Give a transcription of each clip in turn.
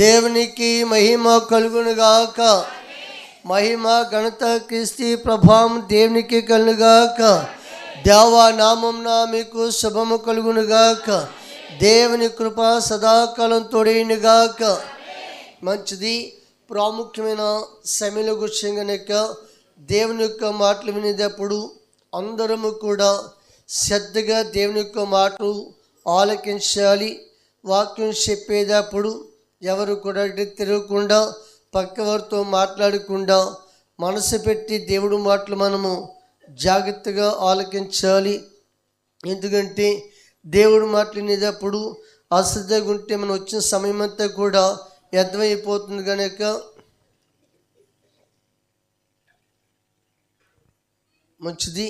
దేవునికి మహిమ కలుగునుగాక. మహిమ ఘనత క్రీస్తు ప్రభావం దేవునికి కలుగుగాక. దేవా నామమున మీకు శుభము కలుగునుగాక. దేవుని కృప సదాకాలం తోడైనగాక. మంచిది. ప్రాముఖ్యమైన సమయంలో కూర్చోగనక దేవుని యొక్క మాటలు వినేటప్పుడు అందరము కూడా శ్రద్ధగా దేవుని యొక్క మాటలు ఆలకించాలి. వాక్యం చెప్పేటప్పుడు ఎవరు కూడా తిరగకుండా, పక్కవారితో మాట్లాడకుండా మనసు పెట్టి దేవుడి మాటలు మనము జాగ్రత్తగా ఆలకించాలి. ఎందుకంటే దేవుడి మాటలు వినేటప్పుడు అశ్రద్ధగా ఉంటే మనం వచ్చిన సమయం అంతా కూడా వ్యర్థమైపోతుంది. కనుక మంచిది.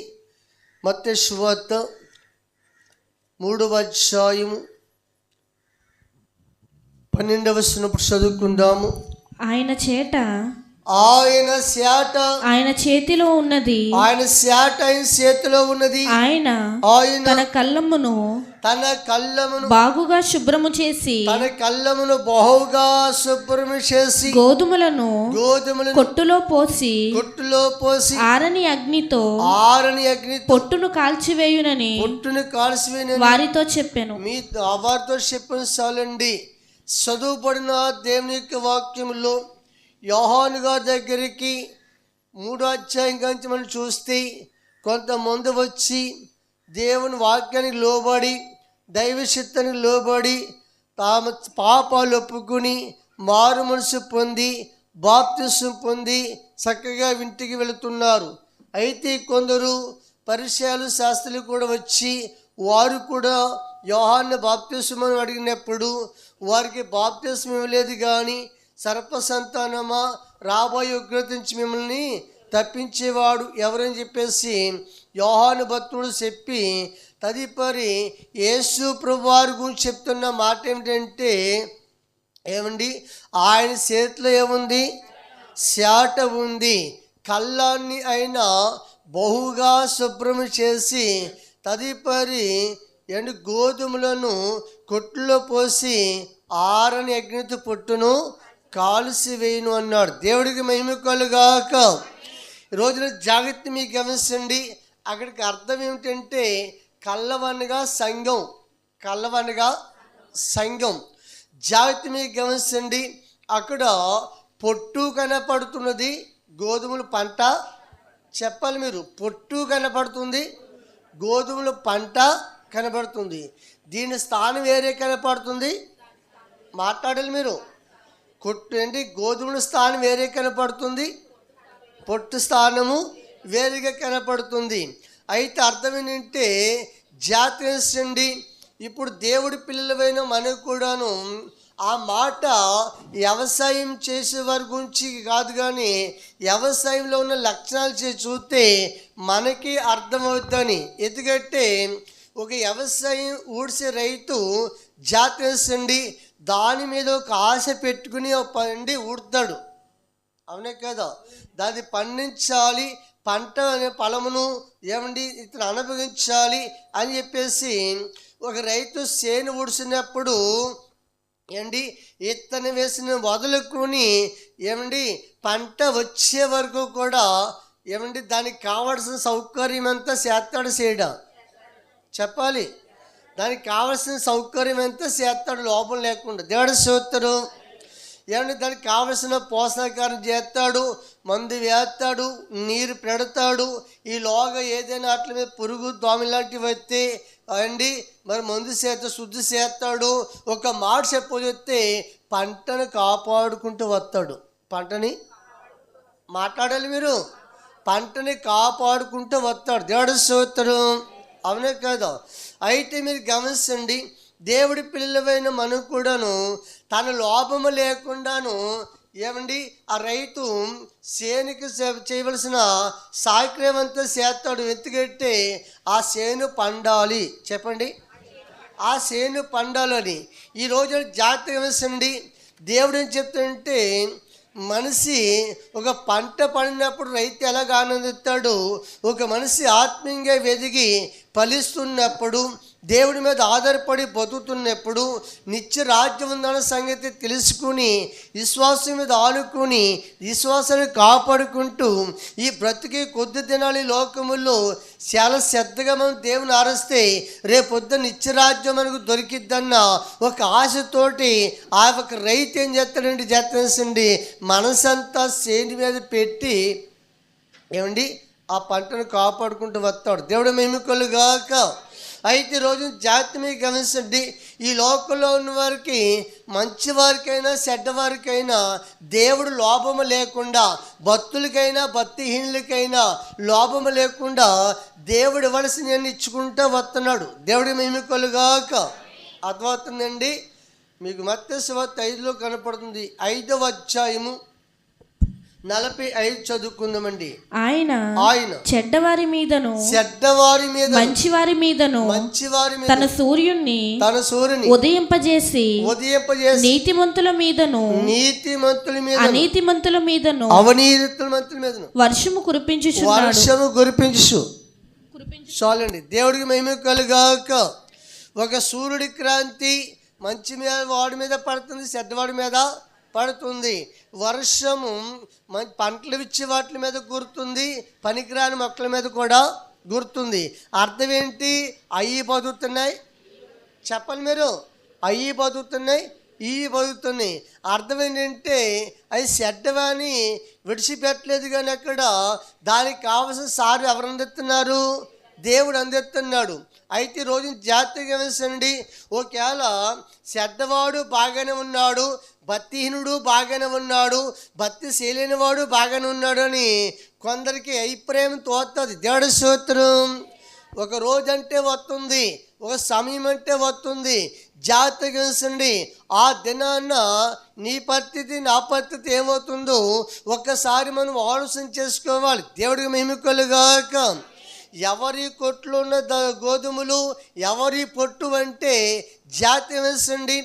మత్తయి సువార్త 3వ అధ్యాయము 12వ వచనం చదువుకుందాము. ఆయన చేతిలో ఉన్నది, ఆయన చేతిలో ఉన్నది. ఆయన తన కళ్ళమును బాగుగా శుభ్రము చేసి గోధుమలను కొట్టులో పోసి ఆరని అగ్నితో పొట్టును కాల్చివేయునని వారితో చెప్పాను. వారితో చెప్పిన చాలండి. చదువుబడిన దేవుని యొక్క వాక్యములో యోహాను గారి దగ్గరికి 3వ అధ్యాయం నుంచి మనం చూస్తే కొంతమంది వచ్చి దేవుని వాక్యానికి లోబడి, దైవ చిత్తానికి లోబడి తాము పాపాలు ఒప్పుకుని మారు మనసు పొంది బాప్తిసం పొంది చక్కగా ఇంటికి వెళుతున్నారు. అయితే కొందరు పరిచయాలు శాస్త్రులు కూడా వచ్చి వారు కూడా యోహాను బాప్తిసం అని అడిగినప్పుడు వారికి బాప్తిసం ఇవ్వలేదు. కానీ సర్ప సంతానమా, రాబోయే ఉగ్రత నుంచి మిమ్మల్ని తప్పించేవాడు ఎవరని చెప్పేసి యోహాను భక్తుడు చెప్పి తదుపరి యేసు ప్రభువారి గురించి చెప్తున్న మాట ఏమిటంటే, ఏమండి, ఆయన చేతిలో ఏముంది? శాట ఉంది. కళ్ళాన్ని అయినా బహుగా శుభ్రం చేసి తదుపరి గోధుమలను కొట్టులో పోసి ఆరని అగ్నితో పొట్టును కాల్చి వేయును అన్నాడు. దేవుడికి మహిమ కలుగాక. ఈరోజున జాగ్రత్త మీకు గమనించండి. అక్కడికి అర్థం ఏమిటంటే కళ్ళవనగా సంఘం. జాగ్రత్త మీకు గమనించండి. అక్కడ పొట్టు కనపడుతున్నది, గోధుమల పంట. చెప్పాలి మీరు, పొట్టు కనపడుతుంది, గోధుమల పంట కనపడుతుంది. దీని స్థానం వేరే కనపడుతుంది. మాట్లాడాలి మీరు. గోధుమల స్థానం వేరే కనపడుతుంది, పొట్టు స్థానము వేరుగా కనపడుతుంది. అయితే అర్థం ఏంటంటే జాగ్రత్త. ఇప్పుడు దేవుడి పిల్లలైన మనకు కూడాను ఆ మాట వ్యవసాయం చేసే వారి గురించి కాదు, కానీ వ్యవసాయంలో ఉన్న లక్షణాలు చూస్తే మనకి అర్థమవుతుందని. ఎందుకంటే ఒక వ్యవసాయం ఊడ్చే రైతు జాగ్రత్త దాని మీద ఒక ఆశ పెట్టుకుని పండి ఊడతాడు. అవునే కదా? దాన్ని పండించాలి, పంట అనే ఫలమును ఇతను అనుభవించాలి అని చెప్పేసి ఒక రైతు చేను ఊడ్చినప్పుడు ఇత్తనం వేసిన మొదలుకొని పంట వచ్చే వరకు కూడా దానికి కావాల్సిన సౌకర్యం అంతా చేస్తాడు. చెప్పాలి, దానికి కావాల్సిన సౌకర్యం ఎంత చేస్తాడు లోపం లేకుండా. దేవుడు స్తోత్రం. దానికి కావలసిన పోషకారం చేస్తాడు, మందు వేస్తాడు, నీరు పెడతాడు. ఈలోగా ఏదైనా అట్ల మీద పురుగు దోమ లాంటివి వస్తే మరి మందు శుద్ధి చేస్తాడు. ఒక మాట చెప్పొస్తే పంటను కాపాడుకుంటూ వస్తాడు. పంటని మాట్లాడాలి మీరు, పంటని కాపాడుకుంటూ వస్తాడు. దేవుడు స్తోత్రం. అవునే కదా? అయితే మీరు గమనించండి, దేవుడి పిల్లలైన మనకు కూడాను తన లోపము లేకుండాను ఆ రైతు చేనుకి చేయవలసిన సాక్రయం అంతా చేస్తాడు. ఎందుకంటే ఆ చేను పండాలి. చెప్పండి, ఆ చేను పండాలని. ఈరోజు జాగ్రత్తగా గమనించండి. దేవుడు ఏం చెప్తుంటే, మనిషి ఒక పంట పండినప్పుడు రైతు ఎలాగ ఆనందిస్తాడు, ఒక మనిషి ఆత్మీయంగా వెదిగి ఫలిస్తున్నప్పుడు దేవుడి మీద ఆధారపడి బతుకుతున్నప్పుడు నిత్య రాజ్యం ఉందన్న సంగతి తెలుసుకుని విశ్వాసం మీద ఆనుకుని విశ్వాసాన్ని కాపాడుకుంటూ ఈ బ్రతికి కొద్ది దినాలు ఈ లోకముల్లో చాలా శ్రద్ధగా మనం దేవుని ఆరాధిస్తే రేపొద్దు నిత్య రాజ్యం మనకు దొరికిద్దన్న ఒక ఆశతోటి ఆ ఒక రైతు ఏం చేస్తాడండి, చేస్తానండి మనసంతా సేని మీద పెట్టి ఏమండి ఆ పంటను కాపాడుకుంటూ వస్తాడు. దేవుడు మహిమకలుగాక. అయితే రోజు జాతి మీద గమనించండి, ఈ లోకంలో ఉన్న వారికి మంచివారికైనా చెడ్డవారికైనా దేవుడు లోభము లేకుండా, భక్తులకైనా భక్తిహీనులకైనా లోభము లేకుండా దేవుడు ఇవ్వాల్సిన ఇచ్చుకుంటూ వస్తున్నాడు. దేవుడి మహిమకలుగాక. అర్థమవుతుందండి. మీకు మత్తయి సువార్త 5లో కనపడుతుంది. 5వ అధ్యాయము 45 చదువుకుందామండి. ఆయన చెడ్డవారి మీదను మంచివారి మీదను తన సూర్యుని ఉదయింపజేసి నీతిమంతుల మీదను అనీతిమంతుల మీదను వర్షము కురిపించు. చాలండి. దేవుడికి మహిమ కలుగాక. ఒక సూర్యుడి క్రాంతి మంచి మీద వాడి మీద పడుతుంది, చెడ్డవాడి మీద పడుతుంది. వర్షము పంటలు ఇచ్చే వాటి మీద గుర్తుంది, పనికిరాని మొక్కల మీద కూడా గుర్తుంది. అర్థం ఏంటి? అయ్యి బతుకుతున్నాయి, చెప్పండి మీరు. అయ్యి బతుకుతున్నాయి, ఈ బతుకుతున్నాయి. అర్థం ఏంటంటే అవి చెడ్డవని విడిచిపెట్టలేదు. కానీ అక్కడ దానికి కావలసిన సారు ఎవరు అందిస్తున్నారు? దేవుడు అందిస్తున్నాడు. అయితే రోజు జాగ్రత్తగా గమనించండి. ఒకవేళ చెడ్డవాడు బాగానే ఉన్నాడు, భక్తిహీనుడు బాగానే ఉన్నాడు, భక్తి చేయలేని వాడు బాగానే ఉన్నాడు అని కొందరికి అభిప్రాయం తోస్తుంది. దేవుడి స్తోత్రం. ఒక రోజు అంటే వస్తుంది, ఒక సమయం అంటే వస్తుంది. జాగ్రత్తగా గమనించండి. ఆ దినాన్న నీ పరిస్థితి నా పరిస్థితి ఏమవుతుందో ఒక్కసారి మనం ఆలోచన చేసుకోవాలి. దేవుడికి మహిమకలుగాక. ఎవరి కొట్లో ఉన్న గోధుమలు ఎవరి పొట్టు అంటే జాతి వేసండి.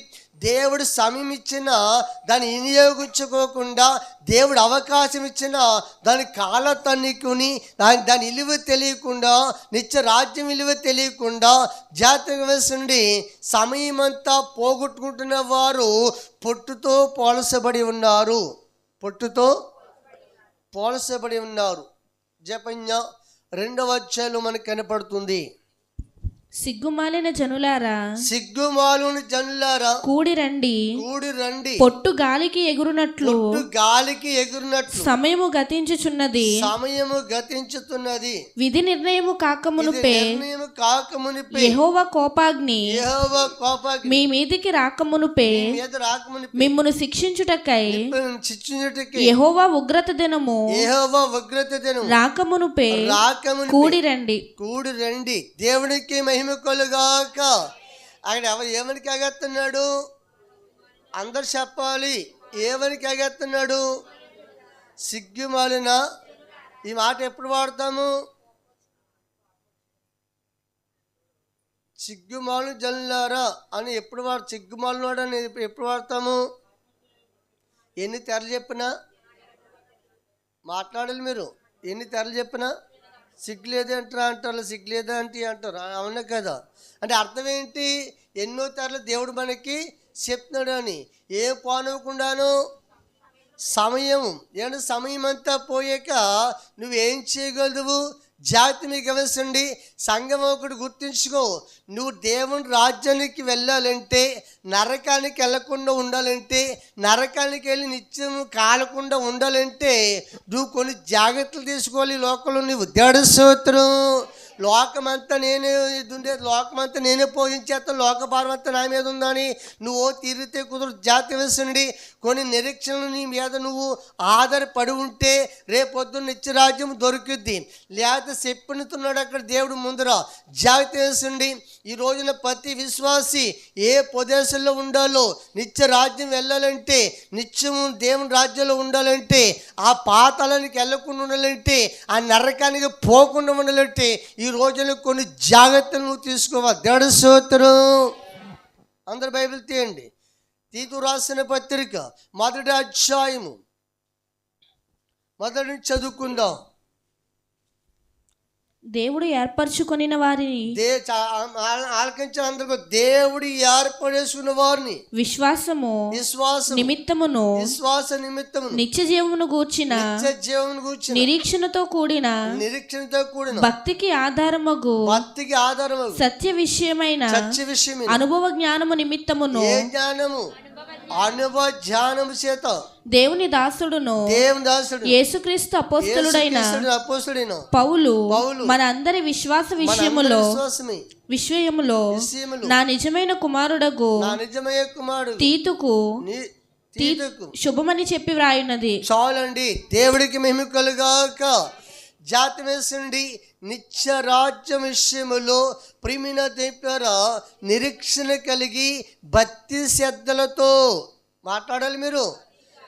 దేవుడు సమయం ఇచ్చిన దాన్ని వినియోగించుకోకుండా, దేవుడు అవకాశం ఇచ్చిన దాని కాల తన్నుకుని దాని విలువ తెలియకుండా, నిత్య రాజ్యం విలువ తెలియకుండా జాగ్రత్తగా వేసండి సమయం అంతా పోగొట్టుకుంటున్న వారు పొట్టుతో పోల్చబడి ఉన్నారు. పొట్టుతో పోల్చబడి ఉన్నారు. జపన్య 2వ అధ్యాయంలో మనకు కనపడుతుంది. సిగ్గుమాలిన జనులారా కూడి రండి, పొట్టు గాలికి ఎగురునట్లు సమయము గతించుచున్నది, విధి నిర్ణయము కాకమునుపే యెహోవా కోపాగ్ని మీ మీదికి రాకమునుపే మిమ్మును శిక్షించుటకై యెహోవా ఉగ్రత దినము రాకమునుపే కూడి రండి. దేవునికి మహిమ కలుగాక. ఆయన ఏమని కాగేస్తున్నాడు? అందరు చెప్పాలి. ఏమని కాగేస్తున్నాడు? సిగ్గుమాలిన. ఈ మాట ఎప్పుడు వాడతాము? సిగ్గుమాలిన జనులారా అని ఎప్పుడు సిగ్గుమాలినోడు అని ఎప్పుడు వాడతాము? ఎన్ని తెరలు చెప్పినా మాట్లాడాలి మీరు. ఎన్ని తెరలు చెప్పినా సిగ్గులేదు అంటారు, సిగ్గులేదా అంటే అంటారు. అవునా కదా? అంటే అర్థం ఏంటి? ఎన్నో తెరలు దేవుడు మనకి చెప్తున్నాడు అని. ఏ పోనవకుండాను సమయం ఏంటంటే సమయం అంతా పోయాక నువ్వేం చేయగలవు? జాతి మీకు గమనించండి. సంఘం ఒకటి గుర్తుంచుకో. నువ్వు దేవుని రాజ్యానికి వెళ్ళాలంటే, నరకానికి వెళ్ళకుండా ఉండాలంటే, నరకానికి వెళ్ళి నిత్యం కాలకుండా ఉండాలంటే నువ్వు కొన్ని జాగ్రత్తలు తీసుకోవాలి. లోకంలో నువ్వు దేవుడి స్తోత్రం. లోకమంతా నేనే ఉండేది, లోకమంతా నేనే పోషించేస్తాను, లోక భారం అంతా నా మీద ఉందని నువ్వు తిరిగితే కుదరదు. జాతి వేసండి. కొన్ని నిరీక్షణలు నీ మీద నువ్వు ఆధారపడి ఉంటే రేపొద్దున్న నిత్యరాజ్యం దొరుకుద్ది. లేకపోతే చెప్పినతున్నాడు అక్కడ దేవుడు ముందర. జాగ్రత్త వేసండి. ఈ రోజున ప్రతి విశ్వాసి ఏ ప్రదేశంలో ఉండాలో, నిత్య రాజ్యం వెళ్ళాలంటే, నిత్యము దేవుని రాజ్యంలో ఉండాలంటే, ఆ పాతాళానికి వెళ్ళకుండా ఉండాలంటే, ఆ నరకానికి పోకుండా ఉండాలంటే ఈ రోజున కొన్ని జాగ్రత్తలు నువ్వు తీసుకోవాలి. దేవుడి స్తోత్రం. అందరు బైబిల్ తీయండి. తీతు రాసిన పత్రిక 1వ అధ్యాయము 1 నుంచి చదువుకుందాం. దేవుడు ఏర్పరచుకొనిన వారిని ఆలకించిన అందరికీ దేవుడు ఏర్పడేసుకున్న వారిని విశ్వాస నిమిత్తమును నిత్య జీవమును గూర్చిన నిరీక్షణతో కూడిన భక్తికి ఆధారమగు సత్య విషయమైన అనుభవ జ్ఞానము నిమిత్తమును అనుభవ జ్ఞానము చేత దేవుని దాసుడును యేసుక్రీస్తు అపోస్తలుడైన పౌలు మన అందరి విశ్వాస విషయములో నా నిజమైన కుమారుడగు తీతుకు శుభమని చెప్పి వ్రాయున్నది. చాలండి. దేవుడికి మహిమ కలుగాక. జాతి వేసండి. నిత్య రాజ్యం విషయములో ప్రియమైన దేవులారా నిరీక్షణ కలిగి భక్తి శ్రద్ధలతో మాట్లాడాలి. మీరు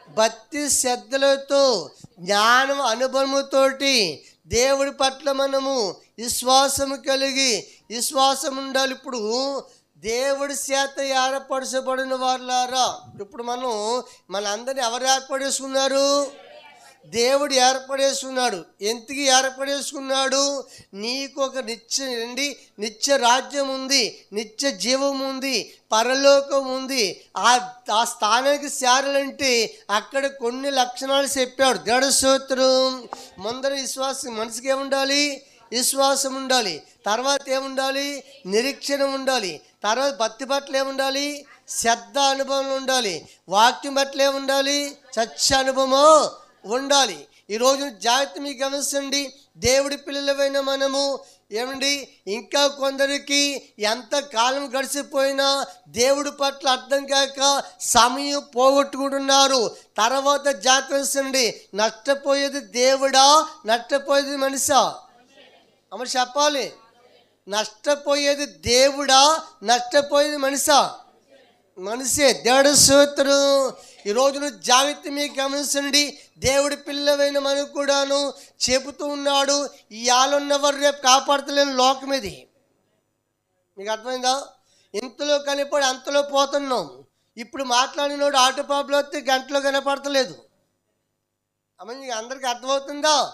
భక్తి శ్రద్ధలతో జ్ఞానం అనుభవముతోటి దేవుడి పట్ల మనము విశ్వాసము కలిగి విశ్వాసం ఉండాలి. ఇప్పుడు దేవుడి చేత ఏర్పరచబడిన వారులారా, ఇప్పుడు మన అందరిని ఎవరు ఏర్పడేసుకున్నారు? దేవుడు ఏర్పడేసుకున్నాడు. ఎందుకు ఏర్పడేసుకున్నాడు? నీకు ఒక నిత్య రాజ్యం ఉంది, నిత్య జీవం ఉంది, పరలోకం ఉంది. ఆ స్థానానికి చేరాలంటే అక్కడ కొన్ని లక్షణాలు చెప్పాడు. దేవుడి స్తోత్రం. ముందర విశ్వాసం, మనిషికి ఏముండాలి? విశ్వాసం ఉండాలి. తర్వాత ఏముండాలి? నిరీక్షణ ఉండాలి. తర్వాత భక్తి పట్ల ఏముండాలి? శ్రద్ధ అనుభవం ఉండాలి. వాక్యం పట్ల ఏముండాలి? సత్య అనుభవము ఉండాలి. ఈరోజు జాగ్రత్త మీకు గమనించండి. దేవుడి పిల్లలమైన మనము ఏమండి, ఇంకా కొందరికి ఎంత కాలం గడిచిపోయినా దేవుడి పట్ల అర్థం కాక సమయం పోగొట్టుకుంటున్నారు. తర్వాత జాగ్రత్త, నష్టపోయేది దేవుడా, నష్టపోయేది మనిషా? అమ్మ చెప్పాలి. నష్టపోయేది దేవుడా, నష్టపోయేది మనిషా? మనిషే. దేవుడి స్తోత్రం. ఈరోజు జాగ్రత్త మీకు గమనించండి. దేవుడి పిల్లవైన మనకు కూడాను చెబుతూ ఉన్నాడు, ఈ ఆలున్నవారు రేపు కాపాడతలేని లోకం ఇది. మీకు అర్థమైందా? ఇంతలో కనపడి అంతలో పోతున్నాం. ఇప్పుడు మాట్లాడినోడు ఆటో పాపులో వస్తే గంటలో కనపడతలేదు. అమ్మ మీకు అందరికీ అర్థమవుతుందా?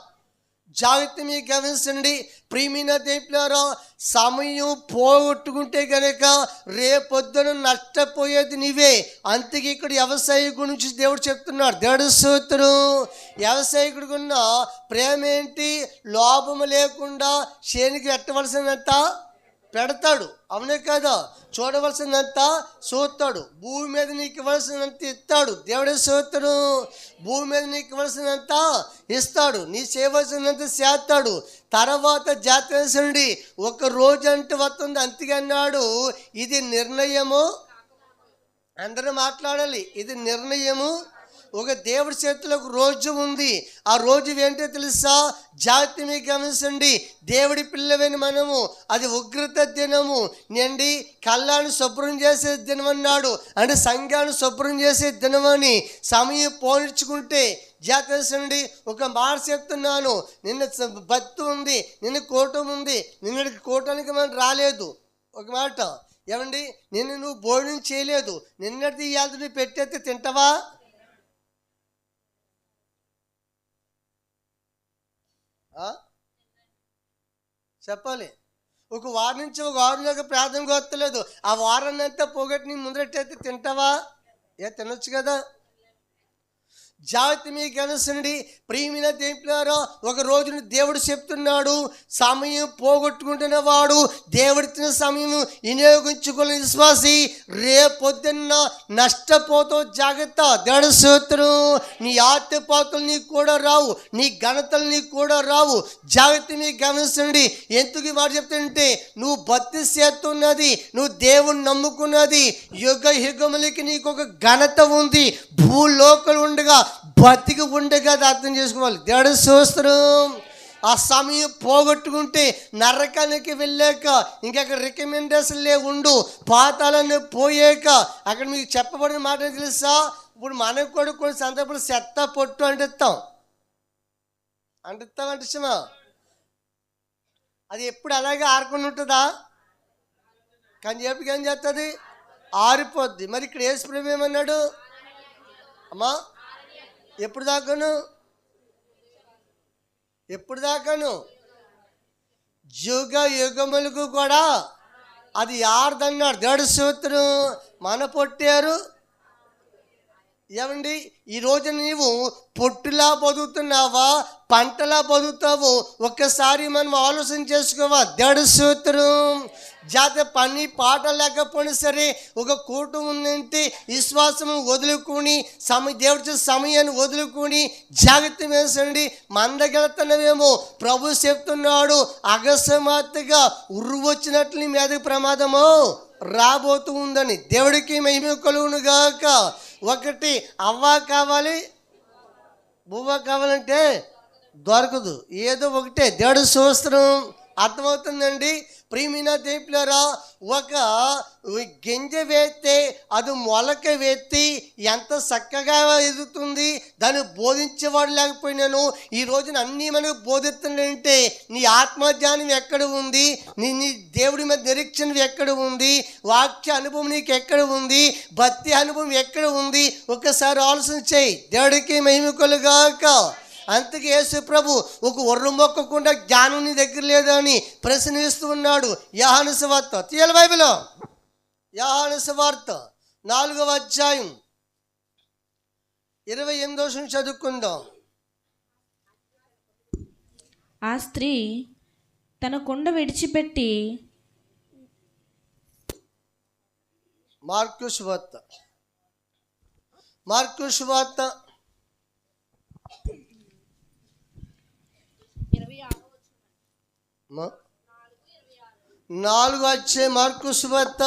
జాగ్రత్త మీకు గమనించండి. ప్రియమైన దేవులారా, సమయం పోగొట్టుకుంటే కనుక రేపొద్దున నష్టపోయేది నీవే. అందుకే ఇక్కడ వ్యవసాయ గురించి దేవుడు చెప్తున్నాడు. దేవుడి స్తోత్రం. వ్యవసాయకుడికి ఉన్న ప్రేమ ఏంటి? లోపము లేకుండా చేనికి పెట్టవలసినంత పెడతాడు. అవునే కదా? చూడవలసినంత చూస్తాడు. భూమి మీద నీకు ఇవ్వాల్సినంత ఇస్తాడు. దేవుడే స్తోత్రం. భూమి మీద నీకు ఇవ్వాల్సినంత ఇస్తాడు. నీ చేయవలసినంత చేస్తాడు. తర్వాత జాతీయ ఒక రోజు అంటే వస్తుంది. అంతేగన్నాడు, ఇది నిర్ణయము. అందరూ మాట్లాడాలి. ఇది నిర్ణయము. ఒక దేవుడి చేతిలో ఒక రోజు ఉంది. ఆ రోజు ఏంటో తెలుసా? జాగ్రత్త మీకు గమనించండి. దేవుడి పిల్లవైన మనము అది ఉగ్రత దినము నండి. కళ్ళాన్ని శుభ్రం చేసే దినం అన్నాడు. అంటే సంఘాన్ని శుభ్రం చేసే దినమని సమయం పోనిచ్చుకుంటే జాగ్రత్త. ఒక మాట చెప్తున్నాను, నిన్న భక్తి ఉంది, నిన్న కూటం ఉంది. నిన్నటికి కూటానికి మనం రాలేదు. ఒక మాట ఏమండి, నిన్ను నువ్వు భోజనం చేయలేదు. నిన్నటి ఇవాళ నువ్వు పెట్టేస్తే తింటావా? చెప్పాలి. ఒక వారం నుంచి ఒక వారంలోకి ప్రార్థన కొత్తలేదు. ఆ వారాన్ని అంతా పోగొట్టి నీ ముందరెట్టయితే తింటావా? తినొచ్చు కదా. జాగ్రత్త మీకు గమనించండి. ప్రియమైన దేవులారా, ఒక రోజున దేవుడు చెప్తున్నాడు, సమయం పోగొట్టుకుంటున్న వాడు దేవుడిచ్చిన సమయం వినియోగించుకునే విశ్వాసి రేపొద్దున్న నష్టపోతావు. జాగ్రత్త. దేవుడి స్తోత్రం. నీ ఆత్మపాతులు నీకు కూడా రావు, నీ ఘనతలు నీకు కూడా రావు. జాగ్రత్త మీకు గమనించండి. ఎందుకు ఈ మాట చెప్తుంటే, నువ్వు భక్తి చేస్తున్నది, నువ్వు దేవుణ్ణి నమ్ముకున్నది, యుగ యుగములకి నీకు ఒక ఘనత ఉంది. భూలోకలు ఉండగా బతికి ఉండగా అర్థం చేసుకోవాలి. దేవుడి స్తోత్రం. ఆ సమయం పోగొట్టుకుంటే నరకానికి వెళ్ళాక ఇంకక్కడ రికమెండేషన్ ఉండు. పాతాలన్నీ పోయాక అక్కడ మీకు చెప్పబడిన మాట తెలుసా? ఇప్పుడు మనకు కూడా కొన్ని సందర్భాలు చెత్త పొట్టు అంటిస్తాం. అంటిస్తామా? అది ఎప్పుడు అలాగే ఆరకుండా ఉంటుందా? కానీ చెప్పి ఏం చేస్తుంది? ఆరిపోద్ది. మరి ఇక్కడ యేసు ప్రభువు ఏమన్నాడు? అమ్మా, ఎప్పుడు దాకాను యుగ యుగములకు కూడా అది ఆర్దన్నాడు. దేవుడి సూత్రం మన పొట్టారు. ఏమండి, ఈ రోజు నీవు పొట్టులా బతుకుతున్నావా, పంటలా బతుకుతావు? ఒక్కసారి మనం ఆలోచన చేసుకోవా? దేవుడి సూత్రం జాత పని పాట లేకపోయినా సరే ఒక కూటం ఉందంటే విశ్వాసం వదులుకొని దేవుడి సమయాన్ని వదులుకొని జాగ్రత్త వేసండి. మందగెళ్తున్నవేమో ప్రభు చెప్తున్నాడు, అకస్మాత్తుగా ఉరువొచ్చినట్లు నీ మీదకి ప్రమాదము రాబోతూ ఉందని. దేవుడికి మహిమ కలుగును గాక. ఒకటి అవ్వ కావాలి, బువ్వ కావాలంటే దొరకదు, ఏదో ఒకటే. దేవుడి స్తోత్రం. అర్థమవుతుందండి ప్రియమైన దేవులారా? ఒక గింజ వేస్తే అది మొలక వేత్తి ఎంత చక్కగా ఎదుగుతుంది. దాన్ని బోధించేవాడు లేకపోయినాను. ఈ రోజున అన్నీ మనకు బోధిస్తుందంటే నీ ఆత్మజ్ఞానం ఎక్కడ ఉంది, నీ దేవుడి మీద నిరీక్షణ ఎక్కడ ఉంది, వాక్య అనుభవం నీకు ఎక్కడ ఉంది, భక్తి అనుభవం ఎక్కడ ఉంది? ఒకసారి ఆలోచన చేయి. దేవుడికి మహిమ కలుగాక. అంతకు యేసు ప్రభు ఒక ఒర్రు మొక్కకుండా జ్ఞానం నీ దగ్గర లేదని ప్రశ్నిస్తూ ఉన్నాడు. యోహాను సువార్త తీయాల బైబిల్, యోహాను సువార్త 4వ అధ్యాయం 28 చదువుకుందాం. ఆ స్త్రీ తన కుండ విడిచిపెట్టి మార్కు సువార్త 4వ అధ్యాయం, మార్కు సువార్త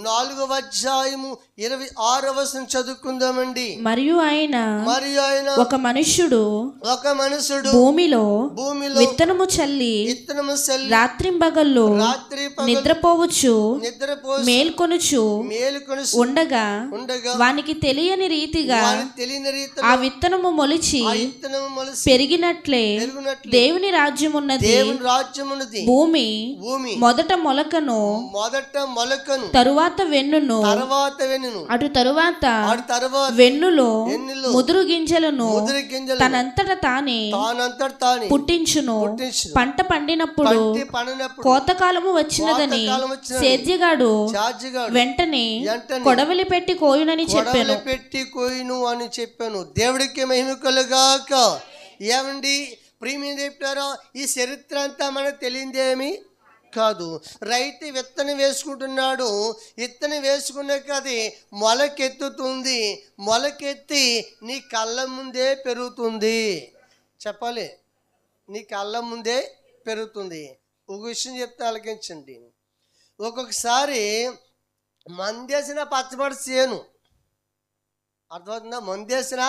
4వ అధ్యాయము 26వ వచనం చదువుకుందామండి. మరియు ఆయన ఒక మనుష్యుడు భూమిలో విత్తనము చల్లి రాత్రింబగళ్ళు నిద్రపోవచ్చు మేల్కొనుచు ఉండగా వానికి తెలియని రీతిగా ఆ విత్తనము మొలిచి పెరిగినట్లే దేవుని రాజ్యం ఉన్నది. భూమి మొదట మొలకను తరువాత వెన్నును అటు తరువాత వెన్నులో ముదురు గింజలను తనంతట తానే పుట్టించును. పంట పండినప్పుడు కోతకాలము వచ్చినదని సేద్యగాడు వెంటనే కొడవలి పెట్టి కోయునని చెప్పాను. దేవుడికి మహిమ కలుగాక. ఏమండి ప్రియమైన చెప్పారా? ఈ చరిత్ర అంతా మనకు తెలియదేమి కాదు. రైతు విత్తనం వేసుకుంటున్నాడు. విత్తనం వేసుకున్నాక అది మొలకెత్తుతుంది. మొలకెత్తి నీ కళ్ళ ముందే పెరుగుతుంది. చెప్పాలి, నీ కళ్ళ ముందే పెరుగుతుంది. ఒక విషయం చెప్తే ఆలకించండి. ఒక్కొక్కసారి మందేసిన పచ్చబడి చేను, అర్థమవుతుందా? మందేసిన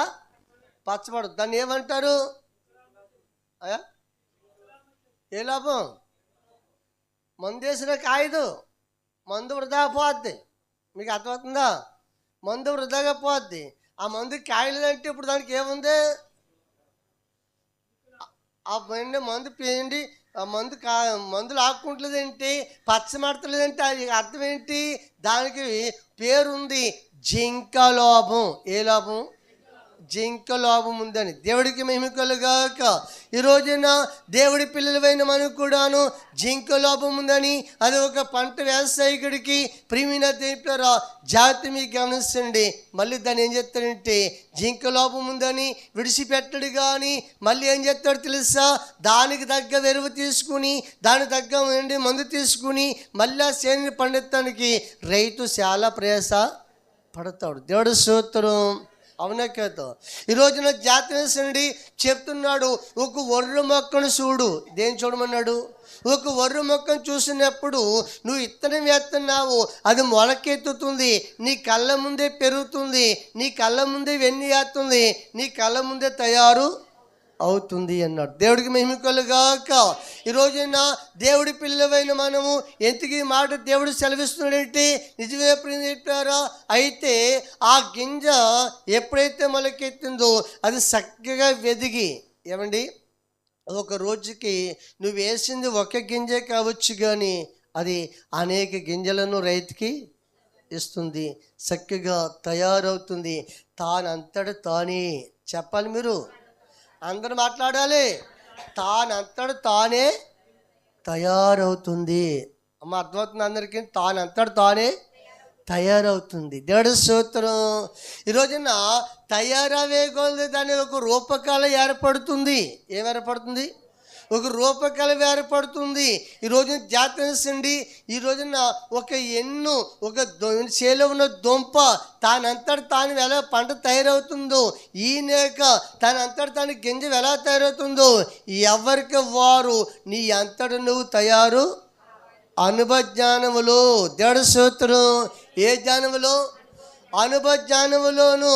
పచ్చబడు, దాన్ని ఏమంటారు? ఏ లాభం? మందేసిన కాయదు, మందు వృధా పోద్ది. మీకు అర్థమవుతుందా? మందు వృధాగా పోద్ది. ఆ మందు కాయలు అంటే ఇప్పుడు దానికి ఏముంది? ఆ మందు పేయండి, ఆ మందులు ఆక్కుంటలేదేంటి, పచ్చమడతలేదంటే అది అర్థం ఏంటి? దానికి పేరుంది జింక లోపం. ఏ లోపం? జింక లోపం ఉందని. దేవుడికి మహిమ కలుగాక. ఈ రోజున దేవుడి పిల్లలైన మనకు కూడాను జింక లోపం ఉందని, అది ఒక పంట వ్యవసాయకుడికి ప్రియమైన దేవుడు జాతి మీకు గమనించండి. మళ్ళీ దాన్ని ఏం చేస్తాడంటే జింక లోపం ఉందని విడిచిపెట్టడు. కానీ మళ్ళీ ఏం చేస్తాడు తెలుసా? దానికి తగ్గ ఎరువు తీసుకుని, దానికి తగ్గ మందు తీసుకుని మళ్ళీ ఆ చేనుని పండించడానికి రైతు చాలా ప్రయాస పడతాడు. దేవుడు స్తోత్రం. అవునా కాదు? ఈ రోజున జాతీయ చెప్తున్నాడు, ఒక ఒర్రు మొక్కను చూడు. దేని చూడమన్నాడు? ఒక ఒర్రు మొక్కను చూసినప్పుడు నువ్వు విత్తనం వేస్తున్నావు, అది మొలకెత్తుతుంది, నీ కళ్ళ ముందే పెరుగుతుంది, నీ కళ్ళ ముందే వెన్ని వేస్తుంది, నీ కళ్ళ ముందే తయారు అవుతుంది అన్నాడు. దేవుడికి మహిమ కలుగాక. ఈ రోజున దేవుడి పిల్లలైన మనము ఎందుకు ఈ మాట దేవుడు సెలవిస్తున్నాడంటే నిజమే చెప్పారా? అయితే ఆ గింజ ఎప్పుడైతే మొలకెత్తిందో అది చక్కగా వెదిగి, ఏమండి ఒక రోజుకి నువ్వు వేసింది ఒక గింజే కావచ్చు, కానీ అది అనేక గింజలను రైతుకి ఇస్తుంది, చక్కగా తయారవుతుంది. తానంతట తానే. చెప్పాలి, మీరు అందరూ మాట్లాడాలి. తానంతట తానే తయారవుతుంది. అమ్మ అర్థమవుతుంది అందరికీ? తానంతట తానే తయారవుతుంది. దేవుడి స్తోత్రం. ఈ రోజున తయారవే కొలది దాని ఒక రూపకాల ఏర్పడుతుంది. ఏం ఏర్పడుతుంది? ఒక రూపకళ ఏర్పడుతుంది. ఈ రోజున జాతకండి, ఈ రోజున ఒక ఎన్ను, ఒక చేలో ఉన్న దుంప తానంతట తాను ఎలా పంట తయారవుతుందో, ఈ నేక తనంతట తాను గింజ ఎలా తయారవుతుందో, ఎవరికి వారు నీ అంతట నువ్వు తయారు అనుభవజ్ఞానములో. దేవుడి స్తోత్రం. ఏ జ్ఞానములో? అనుభవజ్ఞానములోను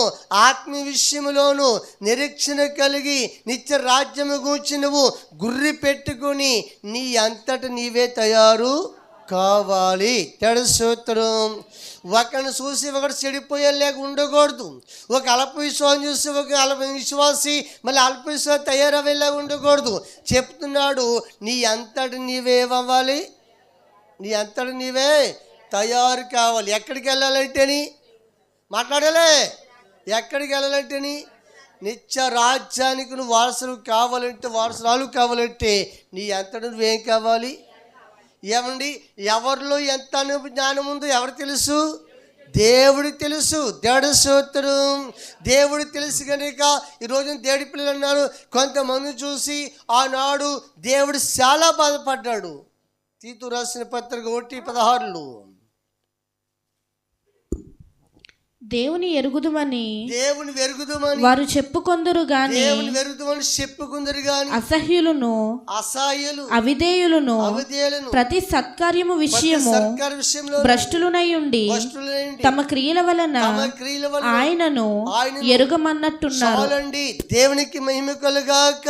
ఆత్మ విషయములోను నిరీక్షణ కలిగి నిత్య రాజ్యము గూర్చి నువ్వు గుర్రి పెట్టుకుని నీ అంతట నీవే తయారు కావాలి. దేవుడి స్తోత్రం. ఒకరిని చూసి ఒకటి చెడిపోయేలాగా ఉండకూడదు. ఒక అల్ప విశ్వాసం చూసి ఒక అల్ప విశ్వాసి మళ్ళీ అల్ప విశ్వాసం తయారయ్యేలాగా ఉండకూడదు. చెప్తున్నాడు, నీ అంతటి నీవే అవ్వాలి, నీ అంతటి నీవే తయారు కావాలి. ఎక్కడికి వెళ్ళాలంటేని మాట్లాడాలే, ఎక్కడికి వెళ్ళాలంటేని నిత్య రాజ్యానికి నువ్వు వారసులు కావాలంటే, వారసురాలు కావాలంటే నీ అంతటి నువ్వేం కావాలి? ఏమండి, ఎవరిలో ఎంత జ్ఞానం ఉందో ఎవరు తెలుసు? దేవుడికి తెలుసు. దేవుడి స్తోత్రం. దేవుడికి తెలుసు కనుక ఈరోజు దేవుడి పిల్లలు అన్నారు. కొంతమంది చూసి ఆనాడు దేవుడు చాలా బాధపడ్డాడు. తీతు రాసిన పత్రిక 1:16 దేవుని ఎరుగుదుమని వారు చెప్పుకొందరు గాని అసహ్యులను అవిధేయులను ప్రతి సత్కార్యము విషయము భ్రష్టులనై ఉండి తమ క్రియల వలన ఆయనను ఎరుగమన్నట్టున్నారు. దేవునికి మహిమ కలుగాక.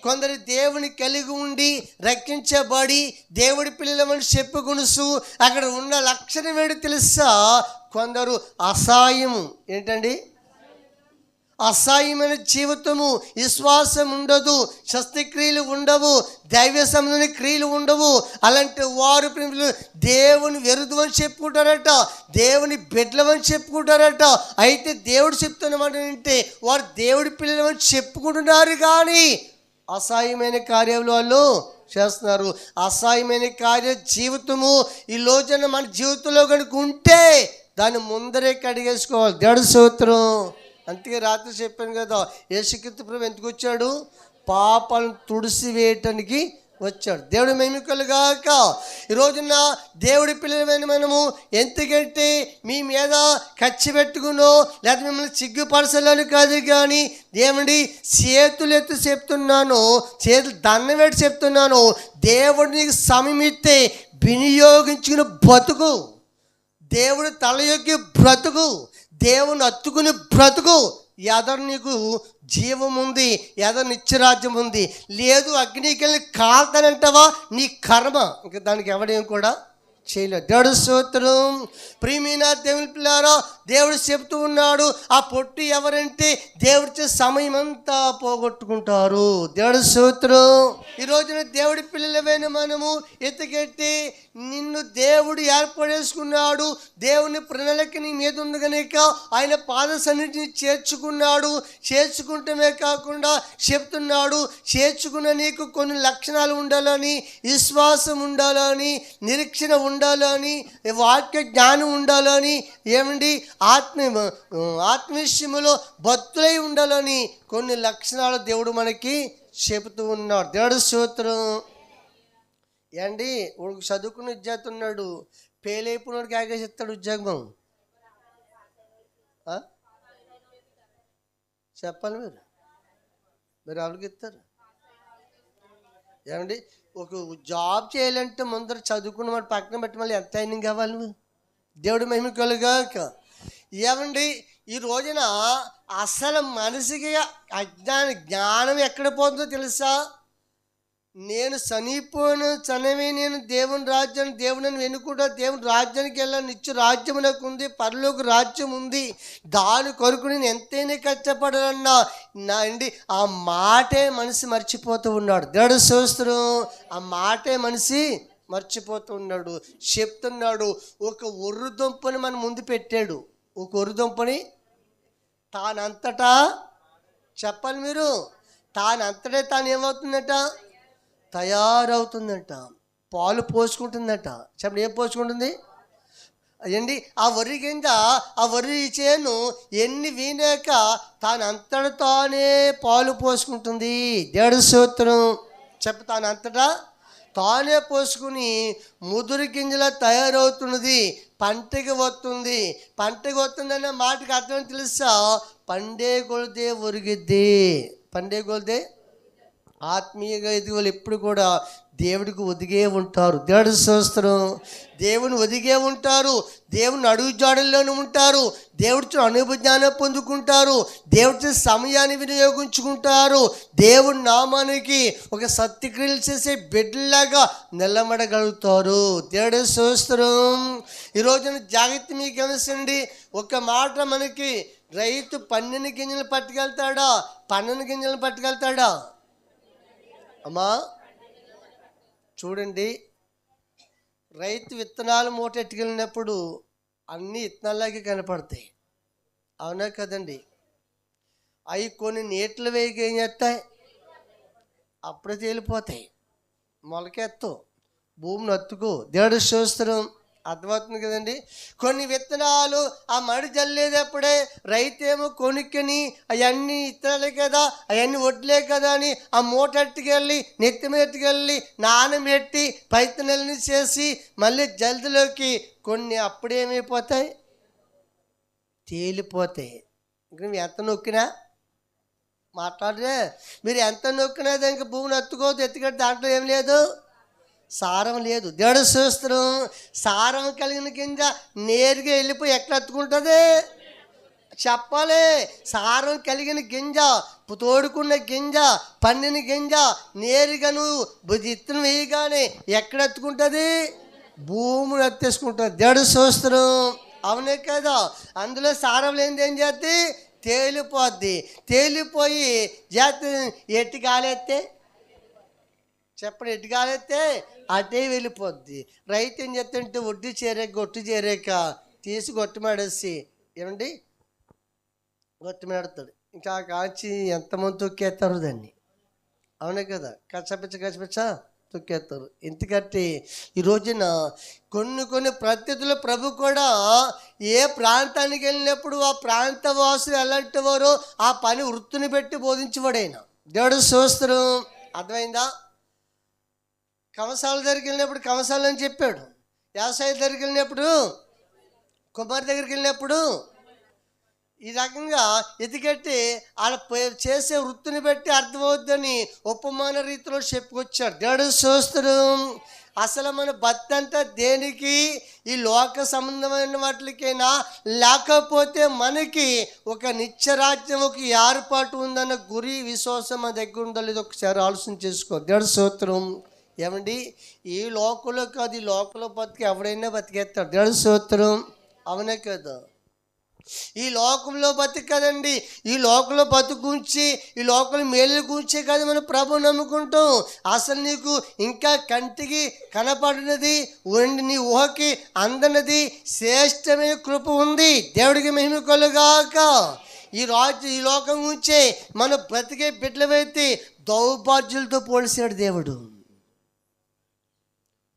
కొందరు దేవుని కలిగి ఉండి రక్షించబడి దేవుడి పిల్లలమని చెప్పుకొనుసు అక్కడ ఉన్న లక్షణం ఏంటి తెలుసా? కొందరు అసహాయము. ఏంటండి? అసహాయమైన జీవితము, విశ్వాసం ఉండదు, శస్త్రక్రియలు ఉండవు, దైవ సంబంధమైన క్రియలు ఉండవు. అలాంటి వారు దేవుని వెరుదు అని చెప్పుకుంటారట, దేవుని బిడ్డలమని చెప్పుకుంటారట. అయితే దేవుడు చెప్తున్నమాట ఏంటంటే వారు దేవుడి పిల్లలమని చెప్పుకుంటున్నారు కానీ అసహాయమైన కార్యాలు వాళ్ళు చేస్తున్నారు. అసహాయమైన కార్య జీవితము ఈ రోజున మన జీవితంలో కనుక ఉంటే దాన్ని ముందరే కడిగేసుకోవాలి. దేవుడి స్తోత్రం. అందుకే రాత్రి చెప్పాను కదా, యేసుక్రీస్తు ప్రభువు ఎందుకు వచ్చాడు? పాపాలను తుడిసివేయటానికి వచ్చాడు. దేవుడి మహిమ కలుగాక. ఈ రోజున దేవుడి పిల్లలమైన మనము ఎందుకంటే మీ మీద ఖర్చు పెట్టుకునో లేదా మిమ్మల్ని సిగ్గుపరచాలని కాదు, కానీ దేవుడి చేతులు ఎత్తి చెప్తున్నాను, చేతులు దండం పెట్టి చెప్తున్నాను, దేవుడు నీకు సమయం ఇస్తే వినియోగించుకుని బ్రతుకు, దేవుడు తల యొక్కి బ్రతుకు, దేవుని హత్తుకుని బ్రతుకు. ఎదరు నీకు జీవం ఉంది, ఎదరు నిత్యరాజ్యం ఉంది. లేదు అగ్నికెళ్ళి కాల్తానంటావా నీ కర్మ, ఇంకా దానికి ఎవడేం కూడా చేయలేదు. దేవుడు స్తోత్రం. ప్రియమైన దేవుని పిల్లారా, దేవుడు చెప్తూ ఉన్నాడు, ఆ పొట్టు ఎవరంటే దేవుడిచ్చే సమయం అంతా పోగొట్టుకుంటారు. దేవుడు స్తోత్రం. ఈ రోజున దేవుడి పిల్లలమైన మనము ఎత్తుకెట్టి నిన్ను దేవుడు ఏర్పడేసుకున్నాడు. దేవుని ప్రణాళిక నీ మీద ఉంది కనుక ఆయన పాద సన్నిధిని చేర్చుకున్నాడు. చేర్చుకుంటమే కాకుండా చెప్తున్నాడు, చేర్చుకున్న నీకు కొన్ని లక్షణాలు ఉండాలని, విశ్వాసం ఉండాలని, నిరీక్షణ ఉండాలని, వాక్య జ్ఞానం ఉండాలని, ఏమండి ఆత్మవిషయంలో భక్తులై ఉండాలని కొన్ని లక్షణాలు దేవుడు మనకి చెబుతూ ఉన్నాడు. దేవుడు స్తోత్రం. ఏండి వాడు చదువుకుని విద్యార్థి ఉన్నాడు, ఫెయిల్ అయిపోయినాడికి ఆగేసిస్తాడు ఉద్యోగం. చెప్పాలి మీరు ఎవరికి ఇస్తారు? ఏమండి ఒక జాబ్ చేయాలంటే ముందర చదువుకున్న వాడు పక్కన పెట్టి మళ్ళీ ఎంత ట్రైనింగ్ కావాలి నువ్వు? దేవుడి మహిమ కలుగాక. ఏమండి ఈ రోజున అసలు మనిషికి జ్ఞానం ఎక్కడ పోతుందో తెలుసా? నేను చనిపోయిన నేను దేవుని రాజ్యాన్ని దేవుని వెనుకుంటా, దేవుని రాజ్యానికి వెళ్ళాను, నిత్య రాజ్యం నాకు ఉంది, పరలోక రాజ్యం ఉంది, దాని కొరకు నేను ఎంతైనా కష్టపడాలన్నా నా అండి ఆ మాటే మనిషి మర్చిపోతూ ఉన్నాడు. దేవుడి స్తోత్రం. ఆ మాటే మనిషి మర్చిపోతూ ఉన్నాడు. చెప్తున్నాడు, ఒక ఒర్రుదుంపని మన ముందు పెట్టాడు. ఒక ఒర్రుదుంపని తానంతటా చెప్పాలి మీరు, తానంతటే తాను ఏమవుతుందట? తయారవుతుందట. పాలు పోసుకుంటుందట. చెప్పండి, ఏం పోసుకుంటుంది అదండి? ఆ వరి గింజ, ఆ వరి చేను ఎన్ని వీనాక తాను అంతటా తానే పాలు పోసుకుంటుంది. దేవుడి స్తోత్రం. చెప్ప తాను అంతటా తానే పోసుకుని ముదురు గింజలా తయారవుతున్నది. పంటకి వస్తుంది. పంటకి వస్తుందనే మాటకి అర్థం తెలుసా? పండే కొలిదే ఒరిగిద్ది. పండే కొలిదే ఆత్మీయంగా ఎదుగులు ఎప్పుడు కూడా దేవుడికి ఒదిగే ఉంటారు. దేవుడి స్తోత్రం. దేవుని ఒదిగే ఉంటారు. దేవుని అడుగు జాడల్లోనే ఉంటారు. దేవుడితో అనుభజ్ఞానం పొందుకుంటారు. దేవుడితో సమయాన్ని వినియోగించుకుంటారు. దేవుని నామానికి ఒక సత్యక్రియలు చేసే బిడ్డలాగా నిలబడగలుగుతారు. దేవుడి స్తోత్రం. ఈరోజున జాగ్రత్త మీకు గమనించండి. ఒక మాట మనకి, రైతు 12 గింజలు పట్టుకెళ్తాడా? 12 గింజలు పట్టుకెళ్తాడా? అమ్మా చూడండి, రైతు విత్తనాలు మూట ఎట్టుకెళ్ళినప్పుడు అన్ని విత్తనాలకి కనపడతాయి. అవునా కదండి? అవి కొన్ని నీటిలో వేయక ఏం చేస్తాయి? అప్పుడే తేలిపోతాయి. మొలకెత్తు, భూమిని అత్తుకో. దేవుడి స్తోత్రం. అర్థమవుతుంది కదండి? కొన్ని విత్తనాలు ఆ మడి జల్లేటప్పుడే రైతేమో కొనుక్కొని అవన్నీ విత్తనాలే కదా, అవన్నీ వడ్లే కదా అని ఆ మూట ఎట్టుకెళ్ళి నెత్తి మీద ఎట్టుకెళ్ళి నానబెట్టి పైత్తనాలని చేసి మళ్ళీ జల్దిలోకి కొన్ని అప్పుడేమైపోతాయి? తేలిపోతాయి. ఇంక నువ్వు ఎంత నొక్కినా మాట్లాడరే, మీరు ఎంత నొక్కినా దానికి భూమిని అత్తుకోవద్దు. ఎత్తుకట్టి దాంట్లో ఏం లేదు, సారం లేదు. దేవుడి స్తోత్రం. సారం కలిగిన గింజ నేరుగా వెళ్ళిపోయి ఎక్కడ అత్తుకుంటుంది? చెప్పాలి. సారం కలిగిన గింజ, తోడుకున్న గింజ, పండిన గింజ నేరుగా నువ్వు విత్తనం వేయగానే ఎక్కడ ఎత్తుకుంటుంది? భూమిని ఎత్తేసుకుంటుంది. దేవుడి స్తోత్రం. అవునే కదా? అందులో సారం లేనిది ఏం చేస్తే తేలిపోద్ది. తేలిపోయి జాతి ఎట్టి గాలెత్తే, చెప్పండి, ఎట్టి గాలెత్తే అటే వెళ్ళిపోద్ది. రైతు ఏం చేస్తుంటే ఒడ్డు చేరాక గొట్టు చేరాక తీసి గొట్టమాడేసి ఏమండి గొట్టమాడతాడు. ఇంకా కాచి ఎంతమంది తొక్కేస్తారు దాన్ని. అవునే కదా? కచ్చపిచ్చ తొక్కేస్తారు. ఎందుకంటే ఈ రోజున కొన్ని పరిస్థితుల్లో ప్రభు కూడా ఏ ప్రాంతానికి వెళ్ళినప్పుడు ఆ ప్రాంత వాసులు ఎలాంటి వారో ఆ పని వృత్తిని పెట్టి బోధించబడైనా. దేవుడి స్తోత్రం. అర్థమైందా? కమసాల దగ్గరికి వెళ్ళినప్పుడు కమసాలు అని చెప్పాడు. వ్యవసాయ దగ్గరికి వెళ్ళినప్పుడు, కుమారి దగ్గరికి వెళ్ళినప్పుడు ఈ రకంగా ఎతికెట్టి వాళ్ళ చేసే వృత్తిని బట్టి అర్థమవుద్దని ఉపమాన రీతిలో చెప్పుకొచ్చాడు. దేవుడి స్తోత్రం. అసలు మన భక్తి అంతా దేనికి? ఈ లోక సంబంధమైన వాటికైనా, లేకపోతే మనకి ఒక నిత్యరాజ్యం, ఒక ఏర్పాటు ఉందన్న గురి విశ్వాసం మన దగ్గర ఉందో లేదో ఒకసారి ఆలోచన చేసుకో. దేవుడి స్తోత్రం. ఏమండి, ఈ లోకంలో కాదు, ఈ లోకంలో బతికి ఎవడైనా బతికేస్తాడు. దేవుడి స్తోత్రం. అవునే కదా? ఈ లోకంలో బతికి కదండి, ఈ లోకంలో బతుకుంచి ఈ లోకంలో మేలు గురించే కాదు మనం ప్రభు నమ్ముకుంటాం. అసలు నీకు ఇంకా కంటికి కనపడినది, నీ ఊహకి అందనది శ్రేష్టమైన కృప ఉంది. దేవుడికి మహిమ కలుగాక. ఈ లోకం గురించే మనం బ్రతికే బిడ్డలమైతే దౌర్భాగ్యులతో పోల్చాడు దేవుడు.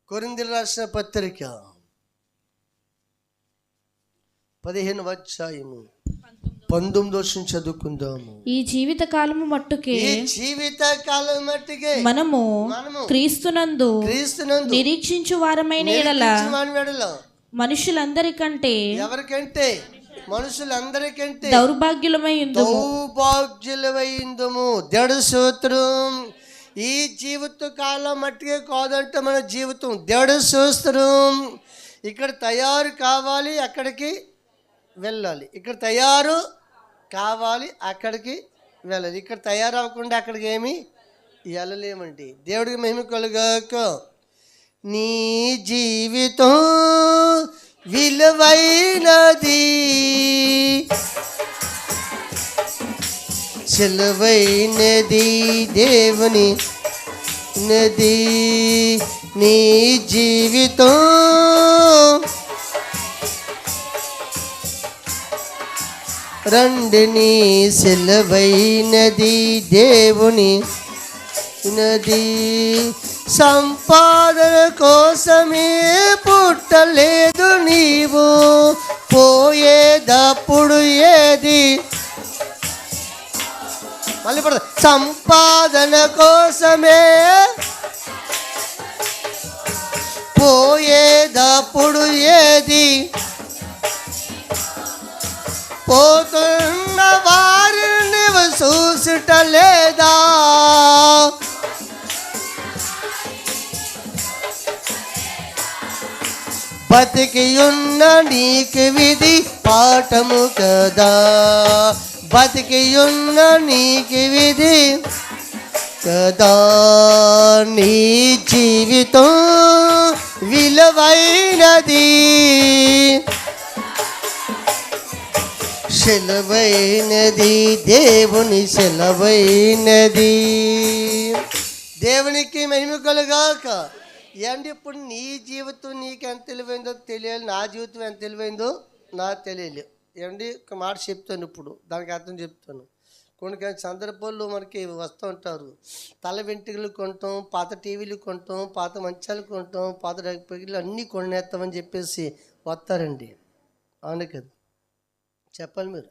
కొరింథీయులకు రాసిన పత్రిక 15వ అధ్యాయము 19 చదువుకుందాము. ఈ జీవిత కాలము మట్టుకే మనము క్రీస్తునందు నిరీక్షించు వారమైన ఎడల మనుషులందరికంటే, ఎవరికంటే? మనుషులందరికంటే దౌర్భాగ్యులమై ఉందుము. దేవుడి స్తోత్రం. ఈ జీవిత కాలం మట్టుకే కాదంటే మన జీవితం. దేవుడి స్తోత్రం. ఇక్కడ తయారు కావాలి, అక్కడికి వెళ్ళాలి. ఇక్కడ తయారు కావాలి, అక్కడికి వెళ్ళాలి. ఇక్కడ తయారు అవ్వకుండా అక్కడికి ఏమి వెళ్ళలేమండి. దేవుడికి మహిమ కలుగాక. నీ జీవితం విలువైనది, సెలవైనది దేవుని నది. నీ జీవితం రండిని సెలవైనది దేవుని నది. సంపాదన కోసమే పుట్టలేదు నీవు, పోయేటప్పుడు ఏది మళ్ళీ పడ సంపాదన కోసమే పోయేటప్పుడు ఏది, పోతున్న వారిని నీవు చూసుట లేదా, బతికి ఉన్న నీకు విధి పాఠము కదా, బతికి ఉన్న నీకు విధి కదా, నీ జీవితం విలువైనది, సెలవైనది, దేవుని సెలవైనది. దేవునికి మహిమ కలుగాక. ఏంటి ఇప్పుడు నీ జీవితం నీకు ఎంత తెలివైందో తెలియాలి, నా జీవితం ఎంత తెలివైందో నాకు తెలియదు. ఏమండి ఒక మాట చెప్తాను, ఇప్పుడు దానికి అర్థం చెప్తాను. కొన్ని సందర్భాల్లో మనకి వస్తూ ఉంటారు, తల వెంట్రుకలు కొంటాం, పాత టీవీలు కొంటాం, పాత మంచాలు కొంటాం, పాత డబ్బులు అన్నీ కొనేస్తామని చెప్పేసి వస్తారండి. అవును కదా, చెప్పాలి మీరు,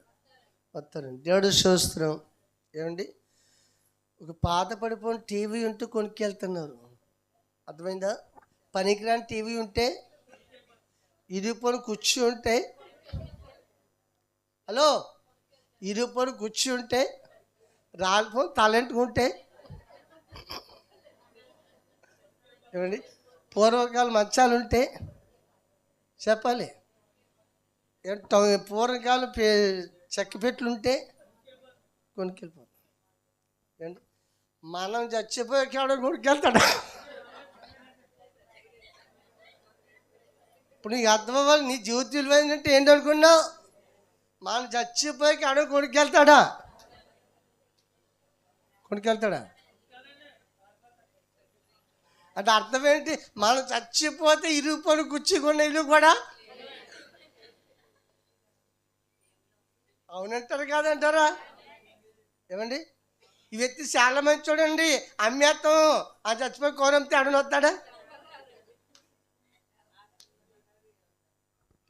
వస్తారండి. దేవుడు స్తోత్రం. ఏమండి ఒక పాత పడిపోయిన టీవీ ఉంటే కొనుక్కెళ్తున్నారు, అర్థమైందా? పనికిరాని టీవీ ఉంటే, ఇరుపని కుర్చీ ఉంటే, హలో ఇరుపని కుర్చీ ఉంటే, రాలిపోని తలెంటుకుంటే, ఏమండి పూర్వకాల మంచాలు ఉంటే చెప్పాలి, పూర్వకాలం చెక్క పెట్లుంటే కొనుక్కెళ్ళిపోతాం. ఏంటి మనం చచ్చిపోయాక కొనుక్కెళ్తాడా? ఇప్పుడు నీకు అర్థం అవ్వాలి, నీ జీవితం విలువైందంటే ఏంటి అనుకున్నావు? మనం చచ్చిపోయాక అడుగు కొనుక్కెళ్తాడా? కొనుక్కెళ్తాడా అంటే అర్థం ఏంటి? మనం చచ్చిపోతే ఇరుపని కూర్చుకున్న ఇల్లు కూడా అవునంటారు కాదంటారా? ఏమండి ఈ వ్యక్తి చాలా మంది చూడండి, అమ్మేస్తాం ఆ చచ్చిపోయి కోరంతే అడుగు వస్తాడా?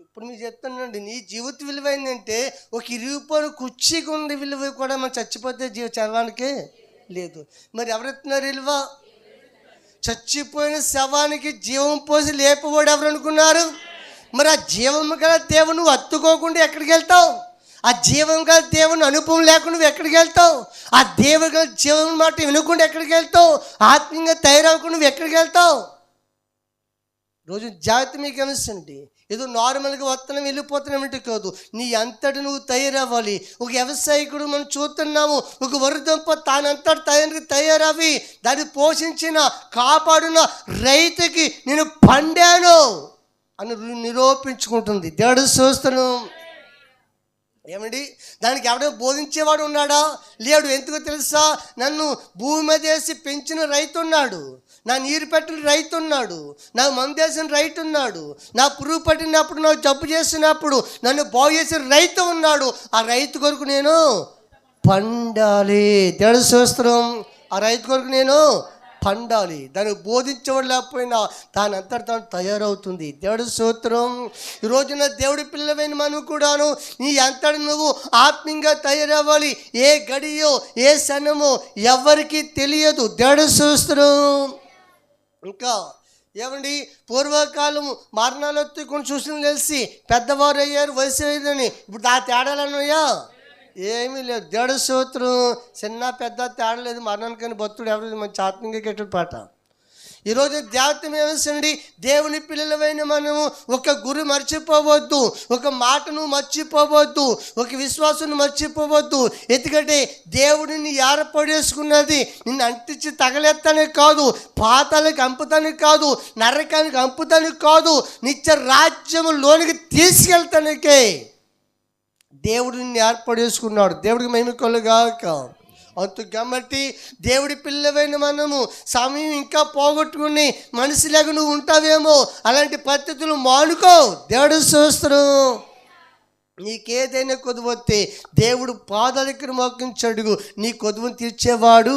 ఇప్పుడు మీకు చెప్తానండి, నీ జీవిత విలువైందంటే ఒక ఇరుపని కుర్చీకి ఉన్న విలువ కూడా మనం చచ్చిపోతే శవానికి లేదు. మరి ఎవరెత్తున్నారు విలువ? చచ్చిపోయిన శవానికి జీవం పోసి లేపవాడు ఎవరు అనుకున్నారు? మరి ఆ జీవం గల దేవుని నువ్వు హత్తుకోకుండా ఎక్కడికి వెళ్తావు? ఆ జీవం గల దేవుని అనుభవం లేకుండా నువ్వు ఎక్కడికి వెళ్తావు? ఆ దేవుని గల జీవం మాట వినకుండా ఎక్కడికి వెళ్తావు? ఆత్మీయంగా తయారవకుండా నువ్వు ఎక్కడికి వెళ్తావు? రోజు జాగ్రత్త మీకు గమనించండి. ఏదో నార్మల్గా వస్తున్నాం వెళ్ళిపోతున్నామంటే కాదు, నీ అంతటి నువ్వు తయారవ్వాలి. ఒక వ్యవసాయకుడు మనం చూస్తున్నాము, ఒక వరిదంప తానంతటి తయారవి దాన్ని పోషించిన కాపాడిన రైతుకి నేను పండాను అని నిరూపించుకుంటుంది. దేవుడు స్తోత్రం. ఏమండి దానికి ఎవరైనా బోధించేవాడు ఉన్నాడా? లేడు. ఎందుకో తెలుసా? నన్ను భూమి మీద వేసి పెంచిన రైతు ఉన్నాడు, నా నీరు పెట్టిన రైతు ఉన్నాడు, నాకు మందేసిన రైతు ఉన్నాడు, నా పురుగు పట్టినప్పుడు నాకు జబ్బు చేసినప్పుడు నన్ను బాగు చేసిన రైతు ఉన్నాడు. ఆ రైతు కొరకు నేను పండాలి. దేవుడు స్తోత్రం. ఆ రైతు కొరకు నేను పండాలి. దాన్ని బోధించేవాడు లేకపోయినా దాని అంతటి తాను తయారవుతుంది. దేవుడు స్తోత్రం. ఈ రోజున దేవుడి పిల్లవైన మనం కూడాను నీ అంతటి నువ్వు ఆత్మీయంగా తయారవ్వాలి. ఏ గడియో ఏ క్షణమో ఎవరికి తెలియదు. దేవుడు స్తోత్రం. ఇంకా ఏమండి పూర్వకాలము మరణాలు కొన్ని చూసిన తెలిసి పెద్దవారు అయ్యారు, వయసు అయ్యిందని. ఇప్పుడు ఆ తేడాలన్నాయా? ఏమీ లేదు. దేవుడు స్తోత్రం. చిన్న పెద్ద తేడా లేదు. మరణానికని భక్తుడు ఎవరు మంచి ఆత్మీయంగా కట్టిన పాట. ఈరోజు జాగ్రత్త ఏమిసండి, దేవుని పిల్లలమైన మనము ఒక గురి మర్చిపోవద్దు, ఒక మాటను మర్చిపోవద్దు, ఒక విశ్వాసం మర్చిపోవద్దు. ఎందుకంటే దేవుడిని ఏర్పడేసుకున్నది నిన్ను అంటించి తగలెత్తానికి కాదు, పాతాలకు అంపుతానికి కాదు, నరకానికి అంపుతానికి కాదు, నిత్య రాజ్యములోనికి తీసుకెళ్తానికే దేవుడిని ఏర్పడేసుకున్నాడు. దేవుడికి మహిమ కలుగాక. అంతు కాబట్టి దేవుడి పిల్లవైన మనము సమయం ఇంకా పోగొట్టుకుని మనిషిలాగా నువ్వు ఉంటావేమో, అలాంటి పద్ధతులు మానుకో. దేవుడు స్తోత్రం. నీకేదైనా కొదువొస్తే దేవుడు పాదాల దగ్గర మోకరించి అడుగు, నీ కొదువును తీర్చేవాడు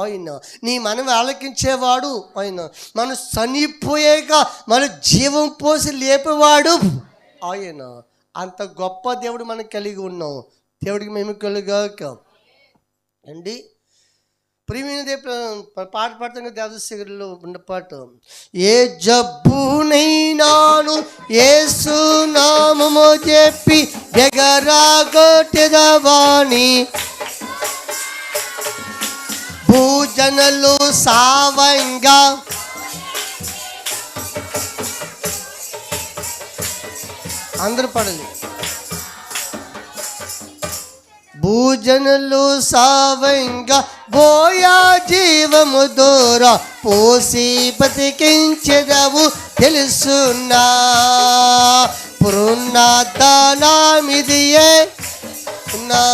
ఆయన. నీ మనం ఆలకించేవాడు ఆయన. మనం చనిపోయాక మన జీవం పోసి లేపేవాడు ఆయన. అంత గొప్ప దేవుడు మనం కలిగి ఉన్నాం. దేవుడికి మేము కలుగాక అండి. ప్రియమైన పాట పాడుతున్న దేవదశలో ఉన్న పాట. ఏ జబ్బునైనాను యేసు నామము చెప్పి ఎగరాగొట్టెదవాని, భూజనులు సావంగా అందరూ పడాలి. భూజనులు సావంగా బోయా జీవము దూర పోసి బతికించెదవు తెలుసున్నా, పునరుద్ధానమిదియే నా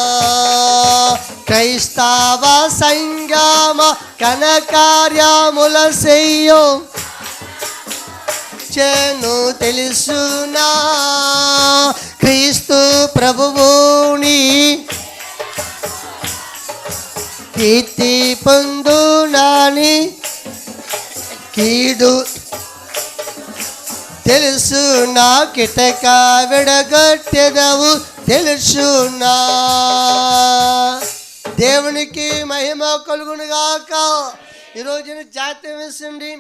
క్రైస్తవ సంగమ కనకార్యముల చెయ్యో చెను తెలుసునా, క్రీస్తు ప్రభువుని కీర్తి పొందునాని కీడు తెలుసునా, కిటక విడగొట్టెదవు తెలుసునా. దేవునికి మహిమ కలుగునుగాక. ఈరోజున జాతీయ వేసండి.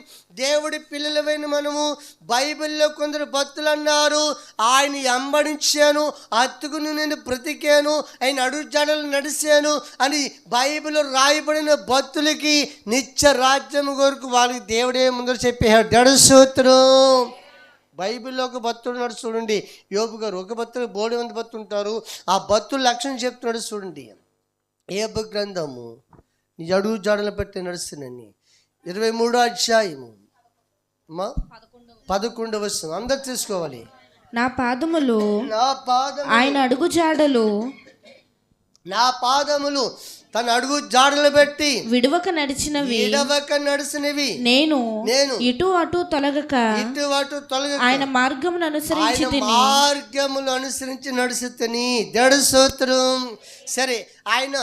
దేవుడి పిల్లలమైన మనము బైబిల్లో కొందరు భక్తులు అన్నారు, ఆయన వెంబడించాను, అత్తుకుని నేను బ్రతికాను, ఆయన అడుగుజాడలు నడిచాను అని బైబిల్ రాయబడిన భక్తులకి నిత్య రాజ్యం కొరకు వాళ్ళకి దేవుడే ముందర చెప్పాడు. దడసూత్రం బైబిల్లో ఒక భక్తుడు ఉన్నాడు చూడండి, యోబు గారు. ఒక భక్తుడు 3 మంది భక్తులు ఉంటారు. ఆ భక్తుల లక్షణం చెప్తున్నాడు చూడండి. యోబు గ్రంథము నీ అడుగు జాడలు పెట్టి నడుస్తున్నాను 23వ అధ్యాయము 11వ వచనం అందరు తీసుకోవాలి. నా పాదములు ఆయన అడుగు జాడలు, నా పాదములు తన అడుగు జాడలు పెట్టి విడవక నడిచినవి నేను ఇటు అటు తొలగక ఆయన మార్గమును అనుసరించి నడుచుతని. దేడు స్తోత్రం. సరే, ఆయన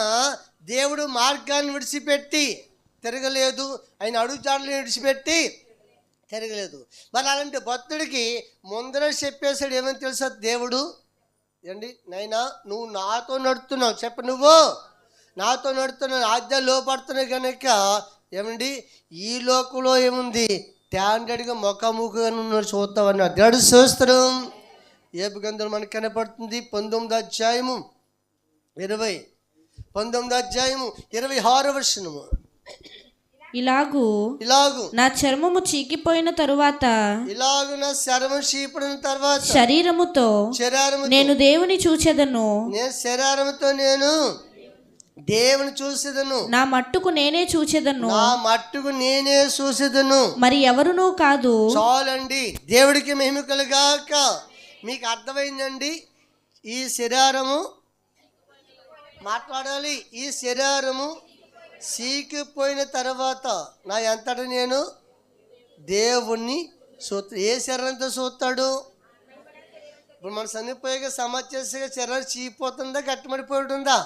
దేవుడు మార్గాన్ని విడిచిపెట్టి తిరగలేదు, ఆయన అడుగు జాడలు విడిచిపెట్టి తిరగలేదు. మరి అలాంటి భక్తుడికి ముందర చెప్పేశాడు ఏమని తెలుసా దేవుడు? ఏంటి నైనా నువ్వు నాతో నడుతున్నావు, చెప్ప నువ్వు నాతో నడుతున్నావు, ఆజ్ఞ లోపడుతున్నావు కనుక ఏమండి ఈ లోకంలో ఏముంది స్టాండర్డ్గా ముఖాముఖిగా నువ్వు చూస్తావన్న దేవుడు స్తోత్రం. యోబు గ్రంథం మనకు కనపడుతుంది 19వ అధ్యాయము 26వ వచనము. ఇలాగు నా చర్మము చీకిపోయిన తరువాత శరీరముతో నేను దేవుని చూచెదను, నేను దేవుని చూసేదను, నా మట్టుకు నేనే చూచెదను, మరి ఎవరునూ కాదు. చాలండి. దేవుడికి మహిమ కలుగాక. మీకు అర్థమైందండి? ఈ శరీరము మాట్లాడాలి. ఈ శరీరము సీకిపోయిన తర్వాత నా ఎంతటి నేను దేవుణ్ణి ఏ శరీరంతో చూస్తాడు? ఇప్పుడు మన చనిపోయాక సమాచేసగా శరీరం చీకిపోతుందా, గట్టిమడిపోతుందా?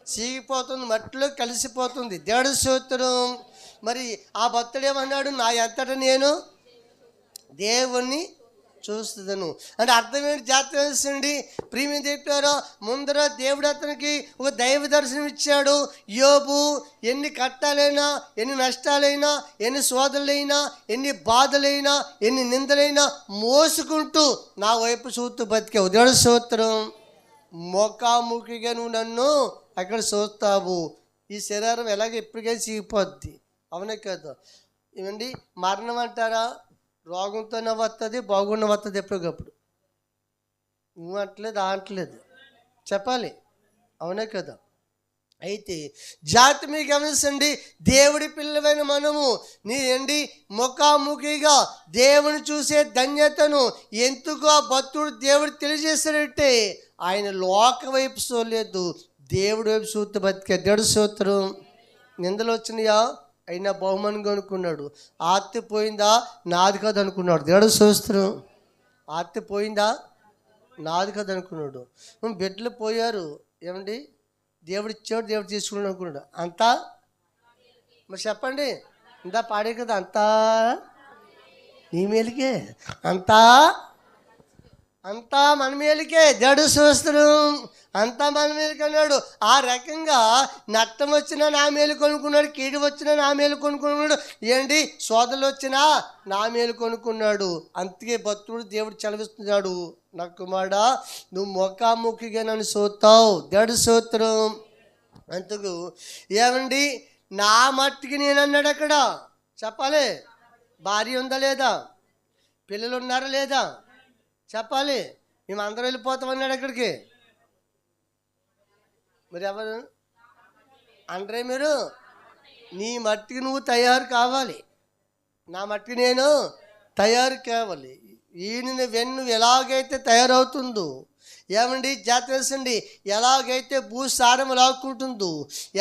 చీకిపోతుంది, మట్టిలో కలిసిపోతుంది. దేవుడు స్తోత్రం. మరి ఆ భక్తుడు ఏమన్నాడు? నా ఎంతట నేను దేవుణ్ణి చూస్తుందను అంటే అర్థం ఏంటి? జాతీయండి ప్రియమైన చెప్పారో ముందర దేవుడు అతనికి ఒక దైవ దర్శనం ఇచ్చాడు. యోబు ఎన్ని కష్టాలైనా, ఎన్ని నష్టాలైనా, ఎన్ని శోధనలైనా, ఎన్ని బాధలైనా, ఎన్ని నిందలైనా మోసుకుంటూ నా వైపు చూస్తూ బతికావు. దేవుడు స్తోత్రం. ముఖాముఖిగా నువ్వు నన్ను అక్కడ చూస్తావు. ఈ శరీరం ఎలాగ ఎప్పటికైనా చీగిపోద్ది, అవునే కదా? ఏమండి మరణం అంటారా? రోగంతోనే వస్తుంది, బాగున్న వస్తుంది ఎప్పటికప్పుడు. నువ్వు అంటలేదు, అంటలేదు చెప్పాలి, అవునే కదా? అయితే జాతి మీకు గమనించండి, దేవుడి పిల్లవైన మనము ముఖాముఖిగా దేవుని చూసే ధన్యతను ఎందుకు భక్తుడు దేవుడు తెలియజేశాడంటే ఆయన లోక వైపు చూడలేదు, దేవుడి వైపు చూస్తే బతికే. దేవుడు స్తోత్రం. నిందలు వచ్చినాయా? అయినా బహుమానంగా అనుకున్నాడు. ఆర్తి పోయిందా? నాది కాదు అనుకున్నాడు. దేవుడు స్తోత్రం. ఆర్తి పోయిందా? నాది కాదు అనుకున్నాడు. బిడ్డలు పోయారు, ఏమండి దేవుడు ఇచ్చాడు, దేవుడు తీసుకున్నాడు అనుకున్నాడు. అంతా మరి చెప్పండి, ఇందా పాడే కదా, అంతా నీ మేలుకే, అంతా అంతా మన మేలుకే. దేవుడు స్తోత్రం. అంతా మన మేలుకే అన్నాడు. ఆ రకంగా నష్టం వచ్చినా నా మేలు కొనుక్కున్నాడు, కీడు వచ్చినా నా మేలు కొనుక్కున్నాడు, ఏంటి సోదరులు వచ్చినా నా మేలు కొనుక్కున్నాడు. అందుకే భక్తుడు దేవుడు చదివిస్తున్నాడు, నా కుమారుడా నువ్వు ముఖాముఖిగా నన్ను చూస్తావు. దేవుడు స్తోత్రం. అందుకు ఏమండి నా మట్టుకి నేను అన్నాడు. అక్కడ చెప్పాలి, భార్య ఉందా లేదా, పిల్లలు ఉన్నారా లేదా చెప్పాలి. మేము అందరం వెళ్ళిపోతామన్నాడు అక్కడికి. మరి ఎవరు అందరే మీరు నీ మట్టికి నువ్వు తయారు కావాలి, నా మట్టికి నేను తయారు కావాలి. ఈయన వెన్ను ఎలాగైతే తయారవుతుందో, ఏమండి జాతరసండి, ఎలాగైతే భూసారం లాక్కుంటుందో,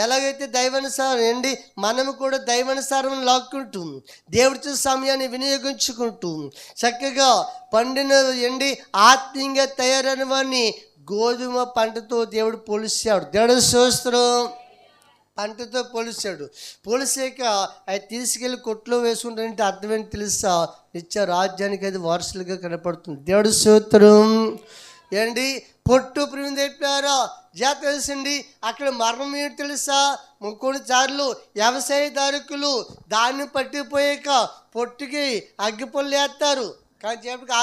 ఎలాగైతే దైవానుసారం ఏంటి మనము కూడా దైవానుసారం లాక్కుంటూ దేవుడి సమయాన్ని వినియోగించుకుంటూ చక్కగా పండిన ఎండి ఆత్మీయంగా తయారైన వాడిని గోధుమ పంటతో దేవుడు పోలిచాడు. దేవుడు స్తోత్రం. పంటతో పోలిచాడు. పోలిసాక అది తీసుకెళ్ళి కొట్లో వేసుకుంటానంటే అర్థం ఏంటి తెలుసా, నిత్య రాజ్యానికి అది వారసులుగా కనపడుతుంది. దేవుడు స్తోత్రం. ఏంటి పొట్టు ప్రేమ చెప్పారా జాత తెలుసండి. అక్కడ మరణం ఏంటి తెలుసా, కొన్నిసార్లు వ్యవసాయదారుకులు దాన్ని పట్టిపోయాక పొట్టుకి అగ్గిపొల్లు వేస్తారు, కానీ చెప్పటికి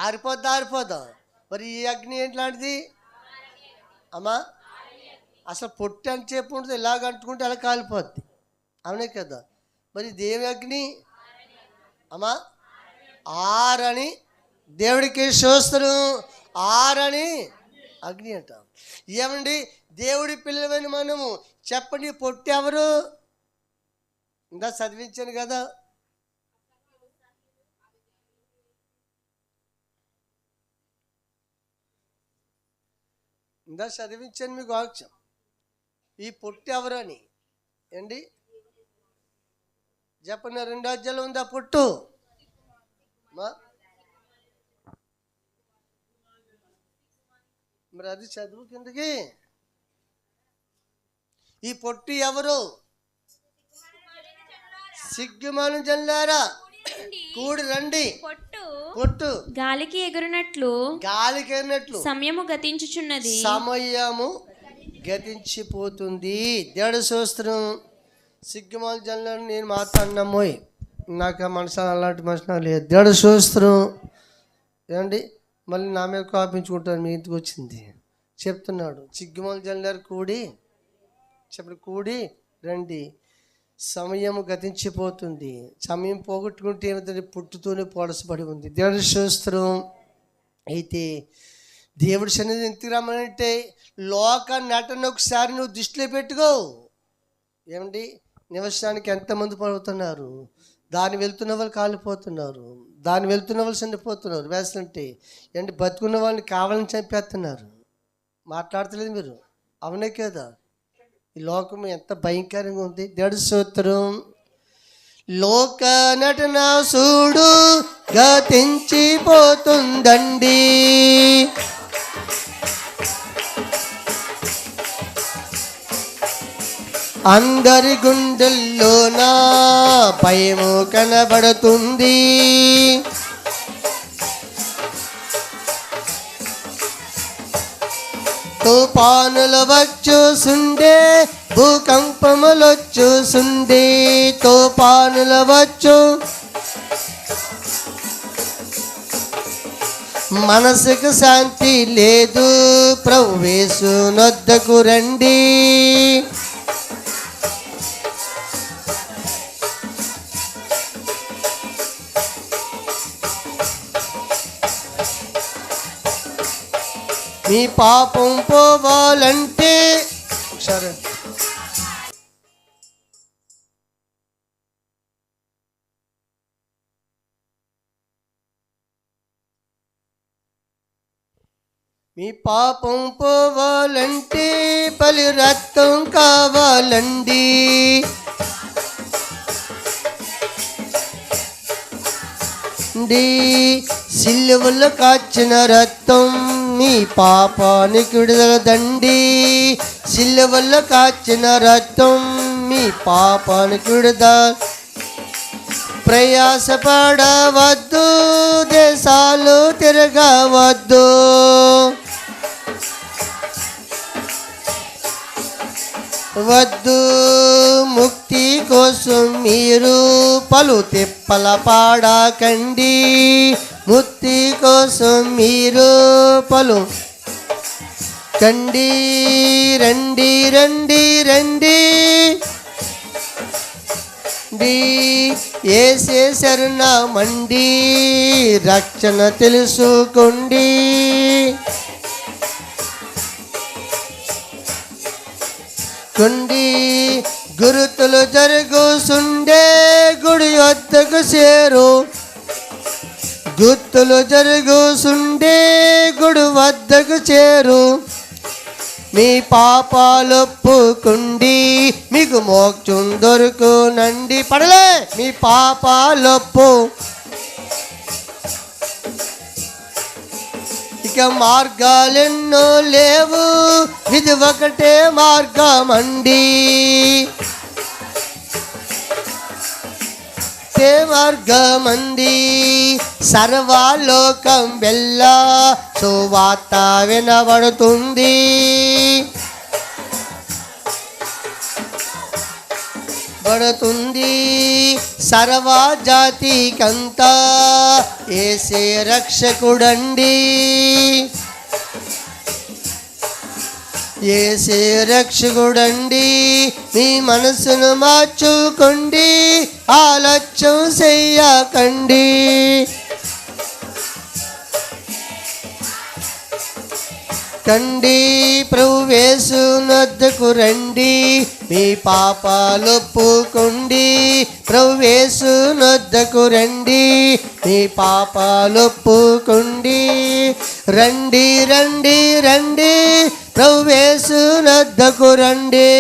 ఆరిపోద్దా. మరి ఈ అగ్ని ఏంట్లాంటిది అమ్మా, అసలు పొట్టు అని చెప్పి ఉంటుంది, ఇలాగ అంటుకుంటే అలా కాలిపోద్ది, అవునే కదా. మరి దేవి అగ్ని అమ్మా, ఆరని దేవుడికి స్తోత్రం. ఆరని అగ్ని అంట. ఏమండి దేవుడి పిల్లలమైన మనము చెప్పండి, పొట్టు ఎవరు? ఇంకా చదివించాను కదా, ఇంకా చదివించాను మీకు వాక్యం. ఈ పొట్టు ఎవరు అని ఏంటి చెప్పండి. 2 అధ్యాయంలో ఉంది ఆ పొట్టు. మరి అది చదువు కిందకి. ఈ పొట్టు ఎవరు? సిగ్గుమాను జనులారా కూడి రండి. పొట్టు గాలికి ఎగురునట్లు సమయము గతించిపోతుంది. దేవుడు స్తోత్రం. సిగ్గుమాను జనులను నేను మాట్లాడినమ్మోయ్, నాకు మనసు అలాంటి మనసు లేదు. దేవుడు స్తోత్రం. ఏమండి మళ్ళీ నా మీద కోపించుకుంటాను, మీ ఇంటికి వచ్చింది చెప్తున్నాడు. సిగ్గుమాను జనులారు కూడి రండి, సమయము గతించిపోతుంది. సమయం పోగొట్టుకుంటే ఏమవుతుంది, పుట్టుతోనే పోడసపడి ఉంది. దేవుడి స్తోత్రం. అయితే దేవుడి సన్నిధి ఎందుకు రమ్మనంటే లోక నటన ఒకసారి నువ్వు దృష్టిలో పెట్టుకో. ఏమండి నివసానికి ఎంతమంది పడుతున్నారు, దాన్ని వెళ్తున్న వాళ్ళు కాలిపోతున్నారు, దాన్ని వెళ్తున్న వాళ్ళు చనిపోతున్నారు. వేసంటే ఏంటి బతుకున్న వాళ్ళని కావాలని చంపేస్తున్నారు. మాట్లాడతలేదు మీరు, అవునే కదా. ఈ లోకం ఎంత భయంకరంగా ఉంది. దేవుడి స్తోత్రం. లోక నటన చూడు గతించిపోతుందండి, అందరి గుండెల్లోన భయము కనబడుతుంది. తుఫానులు వచ్చూసుండే, భూకంపములు వచ్చూసుండే, తుఫానులు వచ్చు మనసుకు శాంతి లేదు, ప్రభువు యేసు నొద్దకు రండి. మీ పాపం పోవాలంటే సరే మీ పాపం పోవాలంటే బలి రక్తం కావాలండి. సిలువలో కాచిన రక్తం మీ పాపానికి విడుదల దండి. సిలువలో కాచిన రక్తం మీ పాపానికి విడుదల. ప్రయాసపడవద్దు, దేశాలు తిరగవద్దు. వద్దు, ముక్తి కోసం మీరు పలు తిప్పల పాడకండి. ముక్తి కోసం మీరు పలు కండి. రండి రండి రండి యేసే శరణమండి, రక్షణ తెలుసుకోండి. గురుతులు జరుగుసుండే గుడి వద్దకు చేరు. గుర్తులు జరుగుసుండే గుడి వద్దకు చేరు. మీ పాపాలొప్పుకుండి, మీకు మోక్షం దొరుకునండి. పడలే మీ పాపాలొప్పు. ఇక మార్గాలెన్నో లేవు, ఇది ఒకటే మార్గమండి. మార్గమంది సర్వలోకం వెళ్ళ సువార్త వినబడుతుంది. సర్వజాతికంతా యేసే రక్షకుడండి. యేసే రక్షకుడండి. మీ మనసును మార్చుకోండి, ఆలస్యం చెయ్యకండి. కండి ప్రభు యేసునొద్దకు రండి, మీ పాపాలొప్పుకోండి. ప్రభు యేసునొద్దకు రండి, మీ పాపాలొప్పుకోండి. రండి రండి రండి ప్రభు యేసునొద్దకు రండి.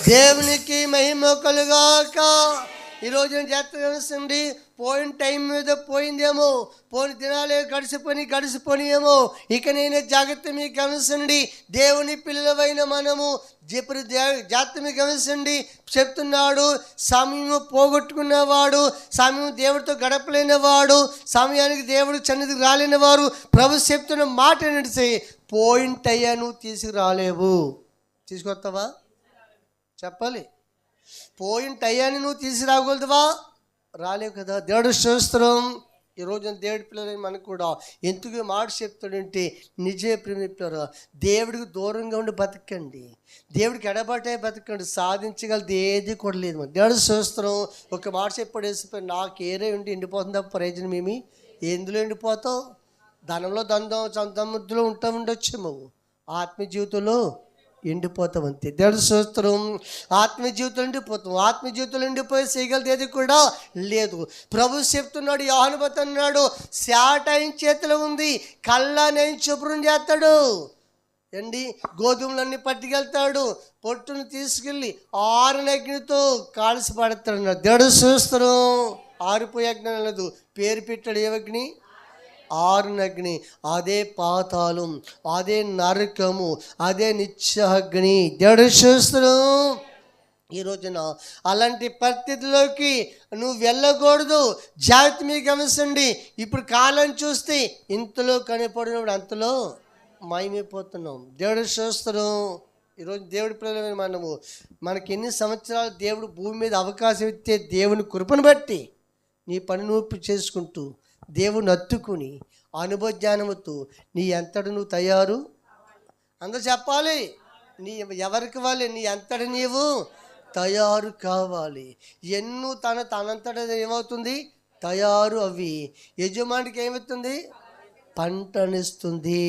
దేవునికి మహిమ కలుగాక. ఈరోజు నేను చేస్తుంది, పోయిన టైం మీద పోయిందేమో, పోయిన దినాలే గడిచిపోయినేమో. ఇక నేనే జాగ్రత్త మీకు గమనించండి. దేవుని పిల్లలైన మనము ఇప్పుడు జాగ్రత్త మీకు గమనించండి. చెప్తున్నాడు, సమయం పోగొట్టుకున్నవాడు, సమయం దేవుడితో గడపలేనివాడు, సమయానికి దేవుడు సన్నిధికి రాలేనివారు ప్రభు చెప్తున్న మాట ఏంటంటే, పోయింట్ అయ్యా నువ్వు తీసుకురాలేవు. తీసుకొస్తావా చెప్పాలి. పోయింట్ అయ్యాని నువ్వు తీసుకురాగలుగుతావా? రాలేవు కదా. దేవుడు స్తోత్రం. ఈరోజు దేవుడి పిల్లలని మనకు కూడా ఎందుకు మాట చెప్తాడంటే, నిజే ప్రేమిస్తారు, దేవుడికి దూరంగా ఉండి బతకండి, దేవుడికి ఎడబాటే బతకండి. సాధించగలది ఏది కూడా లేదు. దేవుడు స్తోత్రం. ఒక మాట చెప్పాడు వేసిపోయి, నాకు ఏరే ఉండి ఎండిపోతుందా ప్రయోజనం ఏమి? ఎందులో ఎండిపోతావు? ధనంలో సముద్రంలో ఉండొచ్చేమో, ఆత్మీయ జీవితంలో ఎండిపోతాం అంతే. దేవుడు స్తోత్రం. ఆత్మీయ జీవితం ఎండిపోతాం. ఆత్మీయ జీవితంలో ఎండిపోయి చేయగలది ఏది కూడా లేదు. ప్రభు చెప్తున్నాడు, యోహాను అన్నాడు, శాట ఆయన చేతిలో ఉంది, కళ్ళని ఆయన శుభ్రం చేస్తాడు అండి. గోధుమలన్నీ పట్టుకెళ్తాడు, పొట్టును తీసుకెళ్ళి ఆరుని అగ్నితో కాల్చి పడతాడు. దేవుడు స్తోత్రం. ఆరిపోయే అగ్ని లేదు, పేరు పెట్టాడు. ఏ అగ్ని? ఆరునగ్ని. అదే పాతాళం, అదే నరకము, అదే నిత్యాగ్ని. దేవుడు స్తోత్రం. ఈ రోజున అలాంటి పరిస్థితిలోకి నువ్వు వెళ్ళకూడదు. జాగ్రత్త మీకు గమనించండి. ఇప్పుడు కాలం చూస్తే ఇంతలో కనపడినప్పుడు అంతలో మాయమైపోతున్నాం. దేవుడు స్తోత్రం. ఈరోజు దేవుడి పిల్లలమైన మనకి ఎన్ని సంవత్సరాలు దేవుడు భూమి మీద అవకాశం ఇస్తే, దేవుని కృపను బట్టి నీ పని నువ్వు చేసుకుంటూ దేవుని హత్తుకుని అనుభవ జ్ఞానముతో నీ ఎంతటి నువ్వు తయారు. అందరూ చెప్పాలి, నీ ఎవరికి వాళ్ళే నీ ఎంతటి నీవు తయారు కావాలి. ఎన్నో తనంతట ఏమవుతుంది? తయారు. అవి యజమానికి ఏమవుతుంది? పంటనిస్తుంది.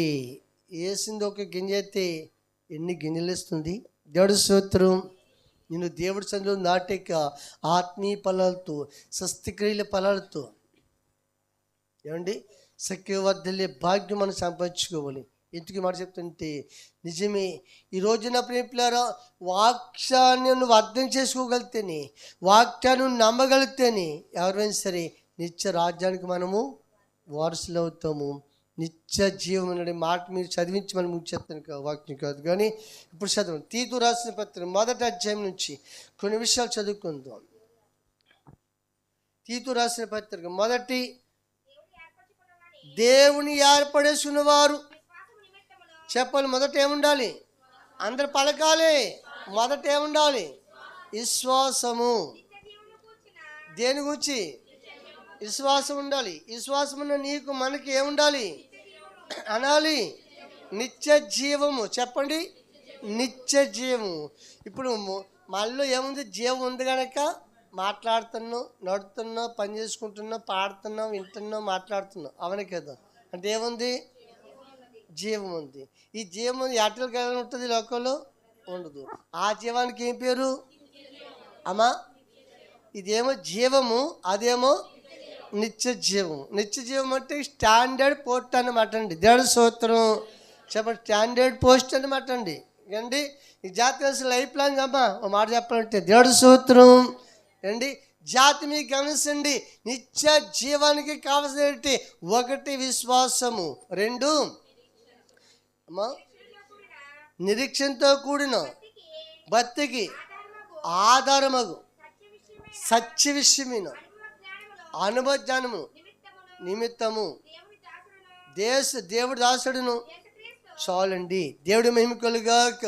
వేసింది ఒక గింజ అయితే ఎన్ని గింజలు ఇస్తుంది? దేవుడి స్తోత్రం. నేను దేవుడి సన్నిధిలో నాటిక ఆత్మీయ ఫలాలతో, స్వస్తిక్రియల ఫలాలతో ఏమండి సఖ్యవర్ధలే భాగ్యం మనం సంపాదించుకోవాలి. ఎందుకు మాట చెప్తుంటే నిజమే. ఈ రోజున ప్రేమికులారా, వాక్యాన్ని నువ్వు అర్థం చేసుకోగలితేనే, వాక్యాన్ని నమ్మగలిగితేనే ఎవరైనా సరే నిత్య రాజ్యానికి మనము వారసులు అవుతాము. నిత్య జీవం అనే మాట మీరు చదివించి మనం చెప్తాను వాక్యం కాదు కానీ ఇప్పుడు చదవండి. తీతు రాసిన పత్రిక 1వ అధ్యాయం నుంచి కొన్ని విషయాలు చదువుకుందాం. తీతు రాసిన పత్రిక 1 దేవుని ఏర్పడేసుకున్నవారు చెప్పాలి. మొదట ఏముండాలి? అందరు పలకాలి. మొదట ఏముండాలి? విశ్వాసము. దేని గురించి? విశ్వాసం ఉండాలి. విశ్వాసం ఉన్న నీకు మనకి ఏముండాలి అనాలి? నిత్య జీవము. చెప్పండి, నిత్య జీవము. ఇప్పుడు మనలో ఏముంది? జీవం ఉంది కనుక మాట్లాడుతున్నాం, నడుతున్నాం, పని చేసుకుంటున్నాం, పాడుతున్నాం, వింటున్నాం, మాట్లాడుతున్నాం. అవును కదా? అంటే ఏముంది? జీవం ఉంది. ఈ జీవం ఎటలు కలిగి ఉంటుంది, లోకంలో ఉండదు. ఆ జీవానికి ఏం పేరు అమ్మా? ఇదేమో జీవము, అదేమో నిత్య జీవం. నిత్య జీవం అంటే స్టాండర్డ్ పోస్ట్ అనమాట అండి. దేవుడి స్తోత్రం చెప్పండి. స్టాండర్డ్ పోస్ట్ అనమాట అండి. అండి ఈ జాతి లైఫ్ లాంగ్ అమ్మా ఒక మాట చెప్పాలంటే దేవుడి స్తోత్రం అండి. జాతి మీకు గమనించండి, నిత్య జీవానికి కావలసినటువంటి 1 విశ్వాసము, 2 అమ్మా నిరీక్షణతో కూడిన భక్తికి ఆధారమగు సత్య విషయమైన అనుభవ జ్ఞానము నిమిత్తము దేవుడి దాసుడును. చాలండి. దేవుడి మహిమ కలుగాక.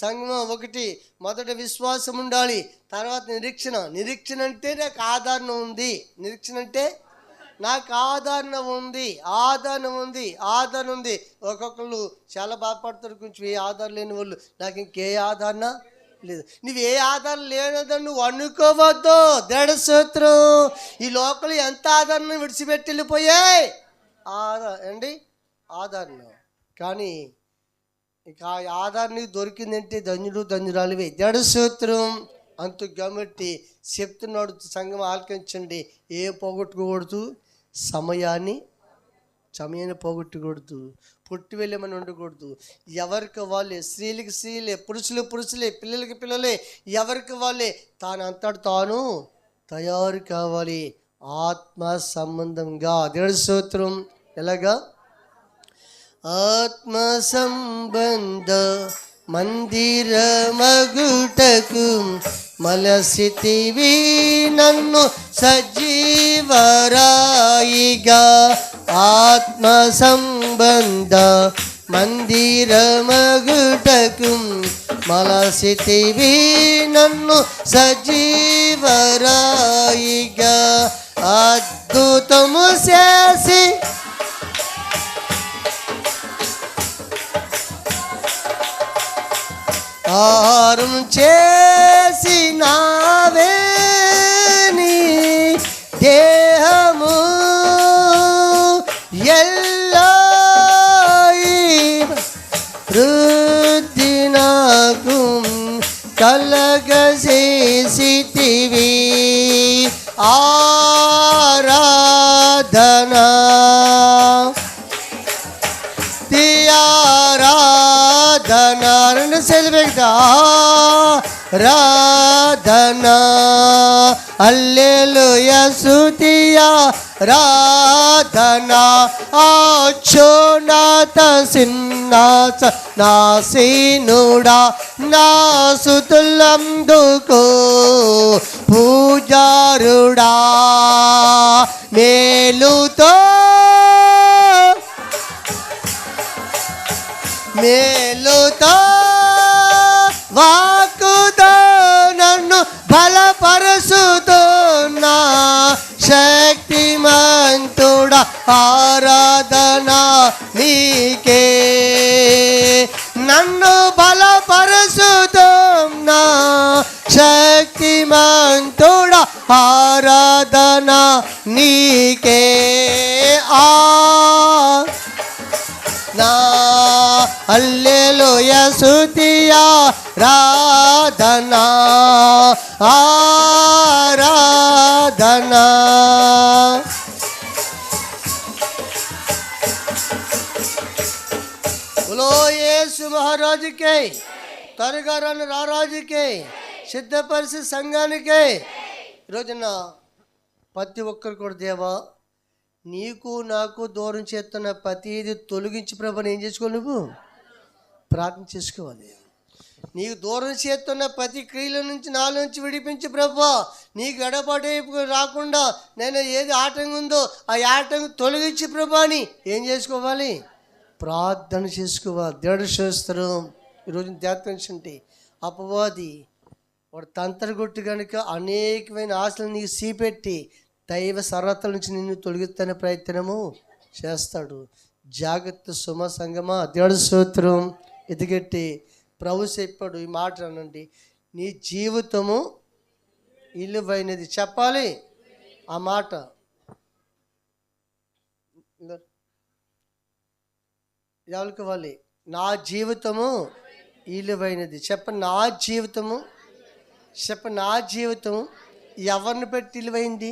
సంగమం 1 మొదట విశ్వాసం ఉండాలి, తర్వాత నిరీక్షణ. నిరీక్షణ అంటే నాకు ఆదరణ ఉంది. నిరీక్షణ అంటే నాకు ఆదరణ ఉంది, ఆదరణ ఉంది, ఆదరణ ఉంది. ఒక్కొక్కళ్ళు చాలా బాధపడతారు, కొంచెం ఏ ఆధారం లేని వాళ్ళు. నాకు ఇంకే ఆదరణ లేదు. నువ్వు ఏ ఆధారం లేనదని నువ్వు అనుకోవద్దు. దేవుడి స్తోత్రం. ఈ లోకలు ఎంత ఆదరణ విడిచిపెట్టి వెళ్ళిపోయాయి ఆదరణ. కానీ ఇక ఆ ఆధారం దొరికిందంటే ధన్యుడు ధన్యురాలివే. దేవుడి స్తోత్రం. అంత కాబట్టి చెప్తున్నాడు, సంఘం ఆలకించండి. ఏ పోగొట్టుకోకూడదు, సమయాన్ని పోగొట్టకూడదు, పుట్టి వెళ్ళమని ఉండకూడదు. ఎవరికి వాళ్ళే, స్త్రీలకి స్త్రీలే, పురుషులే, పిల్లలకి పిల్లలే, ఎవరికి వాళ్ళే తానంతటి తాను తయారు కావాలి ఆత్మ సంబంధంగా. దేవుడి స్తోత్రం. ఎలాగా? ఆత్మ సంబంధ మందిరమగుటకు మలసితివి నన్ను సజీవరాయిగా. ఆత్మ సంబంధ మందిరమగుటకు మలసితివి నన్ను సజీవరాయిగా. అద్భుతము చేసి ఆహారం చేసినావే నీ దేహము ఎల్లాయి వృద్ధి నాకు కలగజేసితివి. ఆరాధనా ఆరాధనా రెండు సెలవుగా ఆరాధనా హల్లెలూయా స్తుతియా ఆరాధనా అచ్యుత సిన్నాస నాసీనుడా నా స్తుతులందుకో పూజారుడా. మేలుతో వాక్కుతో నన్ను బలపరుస్తున్నా శక్తిమంతుడా. ఆరాధనా నీకే. నన్ను బలపరుస్తున్నా శక్తిమంతుడా. ఆరాధనా నీకే. నా హల్లెలూయా స్తుతియా ఆరాధనా ఆరాధనా. బోలో యేసు మహారాజుకే, త్వరగా రాను రారాజుకే, సిద్ధపరిచి సంఘానికే. ఈరోజున ప్రతి ఒక్కరు కూడా దేవా నీకు నాకు దూరం చేస్తున్న ప్రతిదీ తొలగించి ప్రభుని ఏం చేసుకోవాలి? నువ్వు ప్రార్థన చేసుకోవాలి. నీకు దూరం చేస్తున్న ప్రతి క్రియల నుంచి నాలో నుంచి విడిపించి ప్రభువా, నీకు ఎడబాటు రాకుండా నేను ఏది ఆటంకం ఉందో ఆ ఆటంకం తొలగించి ప్రభు అని ఏం చేసుకోవాలి? ప్రార్థన చేసుకోవాలి. దేవుడు చేస్తారు. ఈరోజు ధ్యానించండి. అపవాది వాడు తంత్రగొట్టు కనుక అనేకమైన ఆశలు నీకు సీపెట్టి దైవ సర్వతల నుంచి నిన్ను తొలగిస్తున్న ప్రయత్నము చేస్తాడు. జాగ్రత్త సుమ సంగమా. దేవుడు స్తోత్రం. ఎదుగట్టి ప్రభు చెప్పాడు ఈ మాట అనండి, నీ జీవితము విలువైనది. చెప్పాలి ఆ మాట. ఎవరికి ఇవ్వాలి? నా జీవితము విలువైనది. చెప్పండి, నా జీవితము. చెప్పండి, నా జీవితము ఎవరిని బట్టి విలువైంది?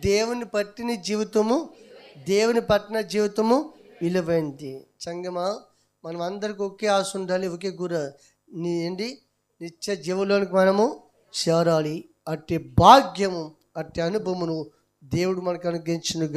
దేవుని పట్టిన జీవితము, దేవుని పట్టిన జీవితము విలువైంది. సంగమా, మనం అందరికి ఒకే ఆశ ఉండాలి, ఒకే గుర ఏంటి? నిత్య జీవులోనికి మనము చేరాలి. అట్టి భాగ్యము, అట్టి అనుభవమును దేవుడు మనకు అనుగ్రహించునుగా.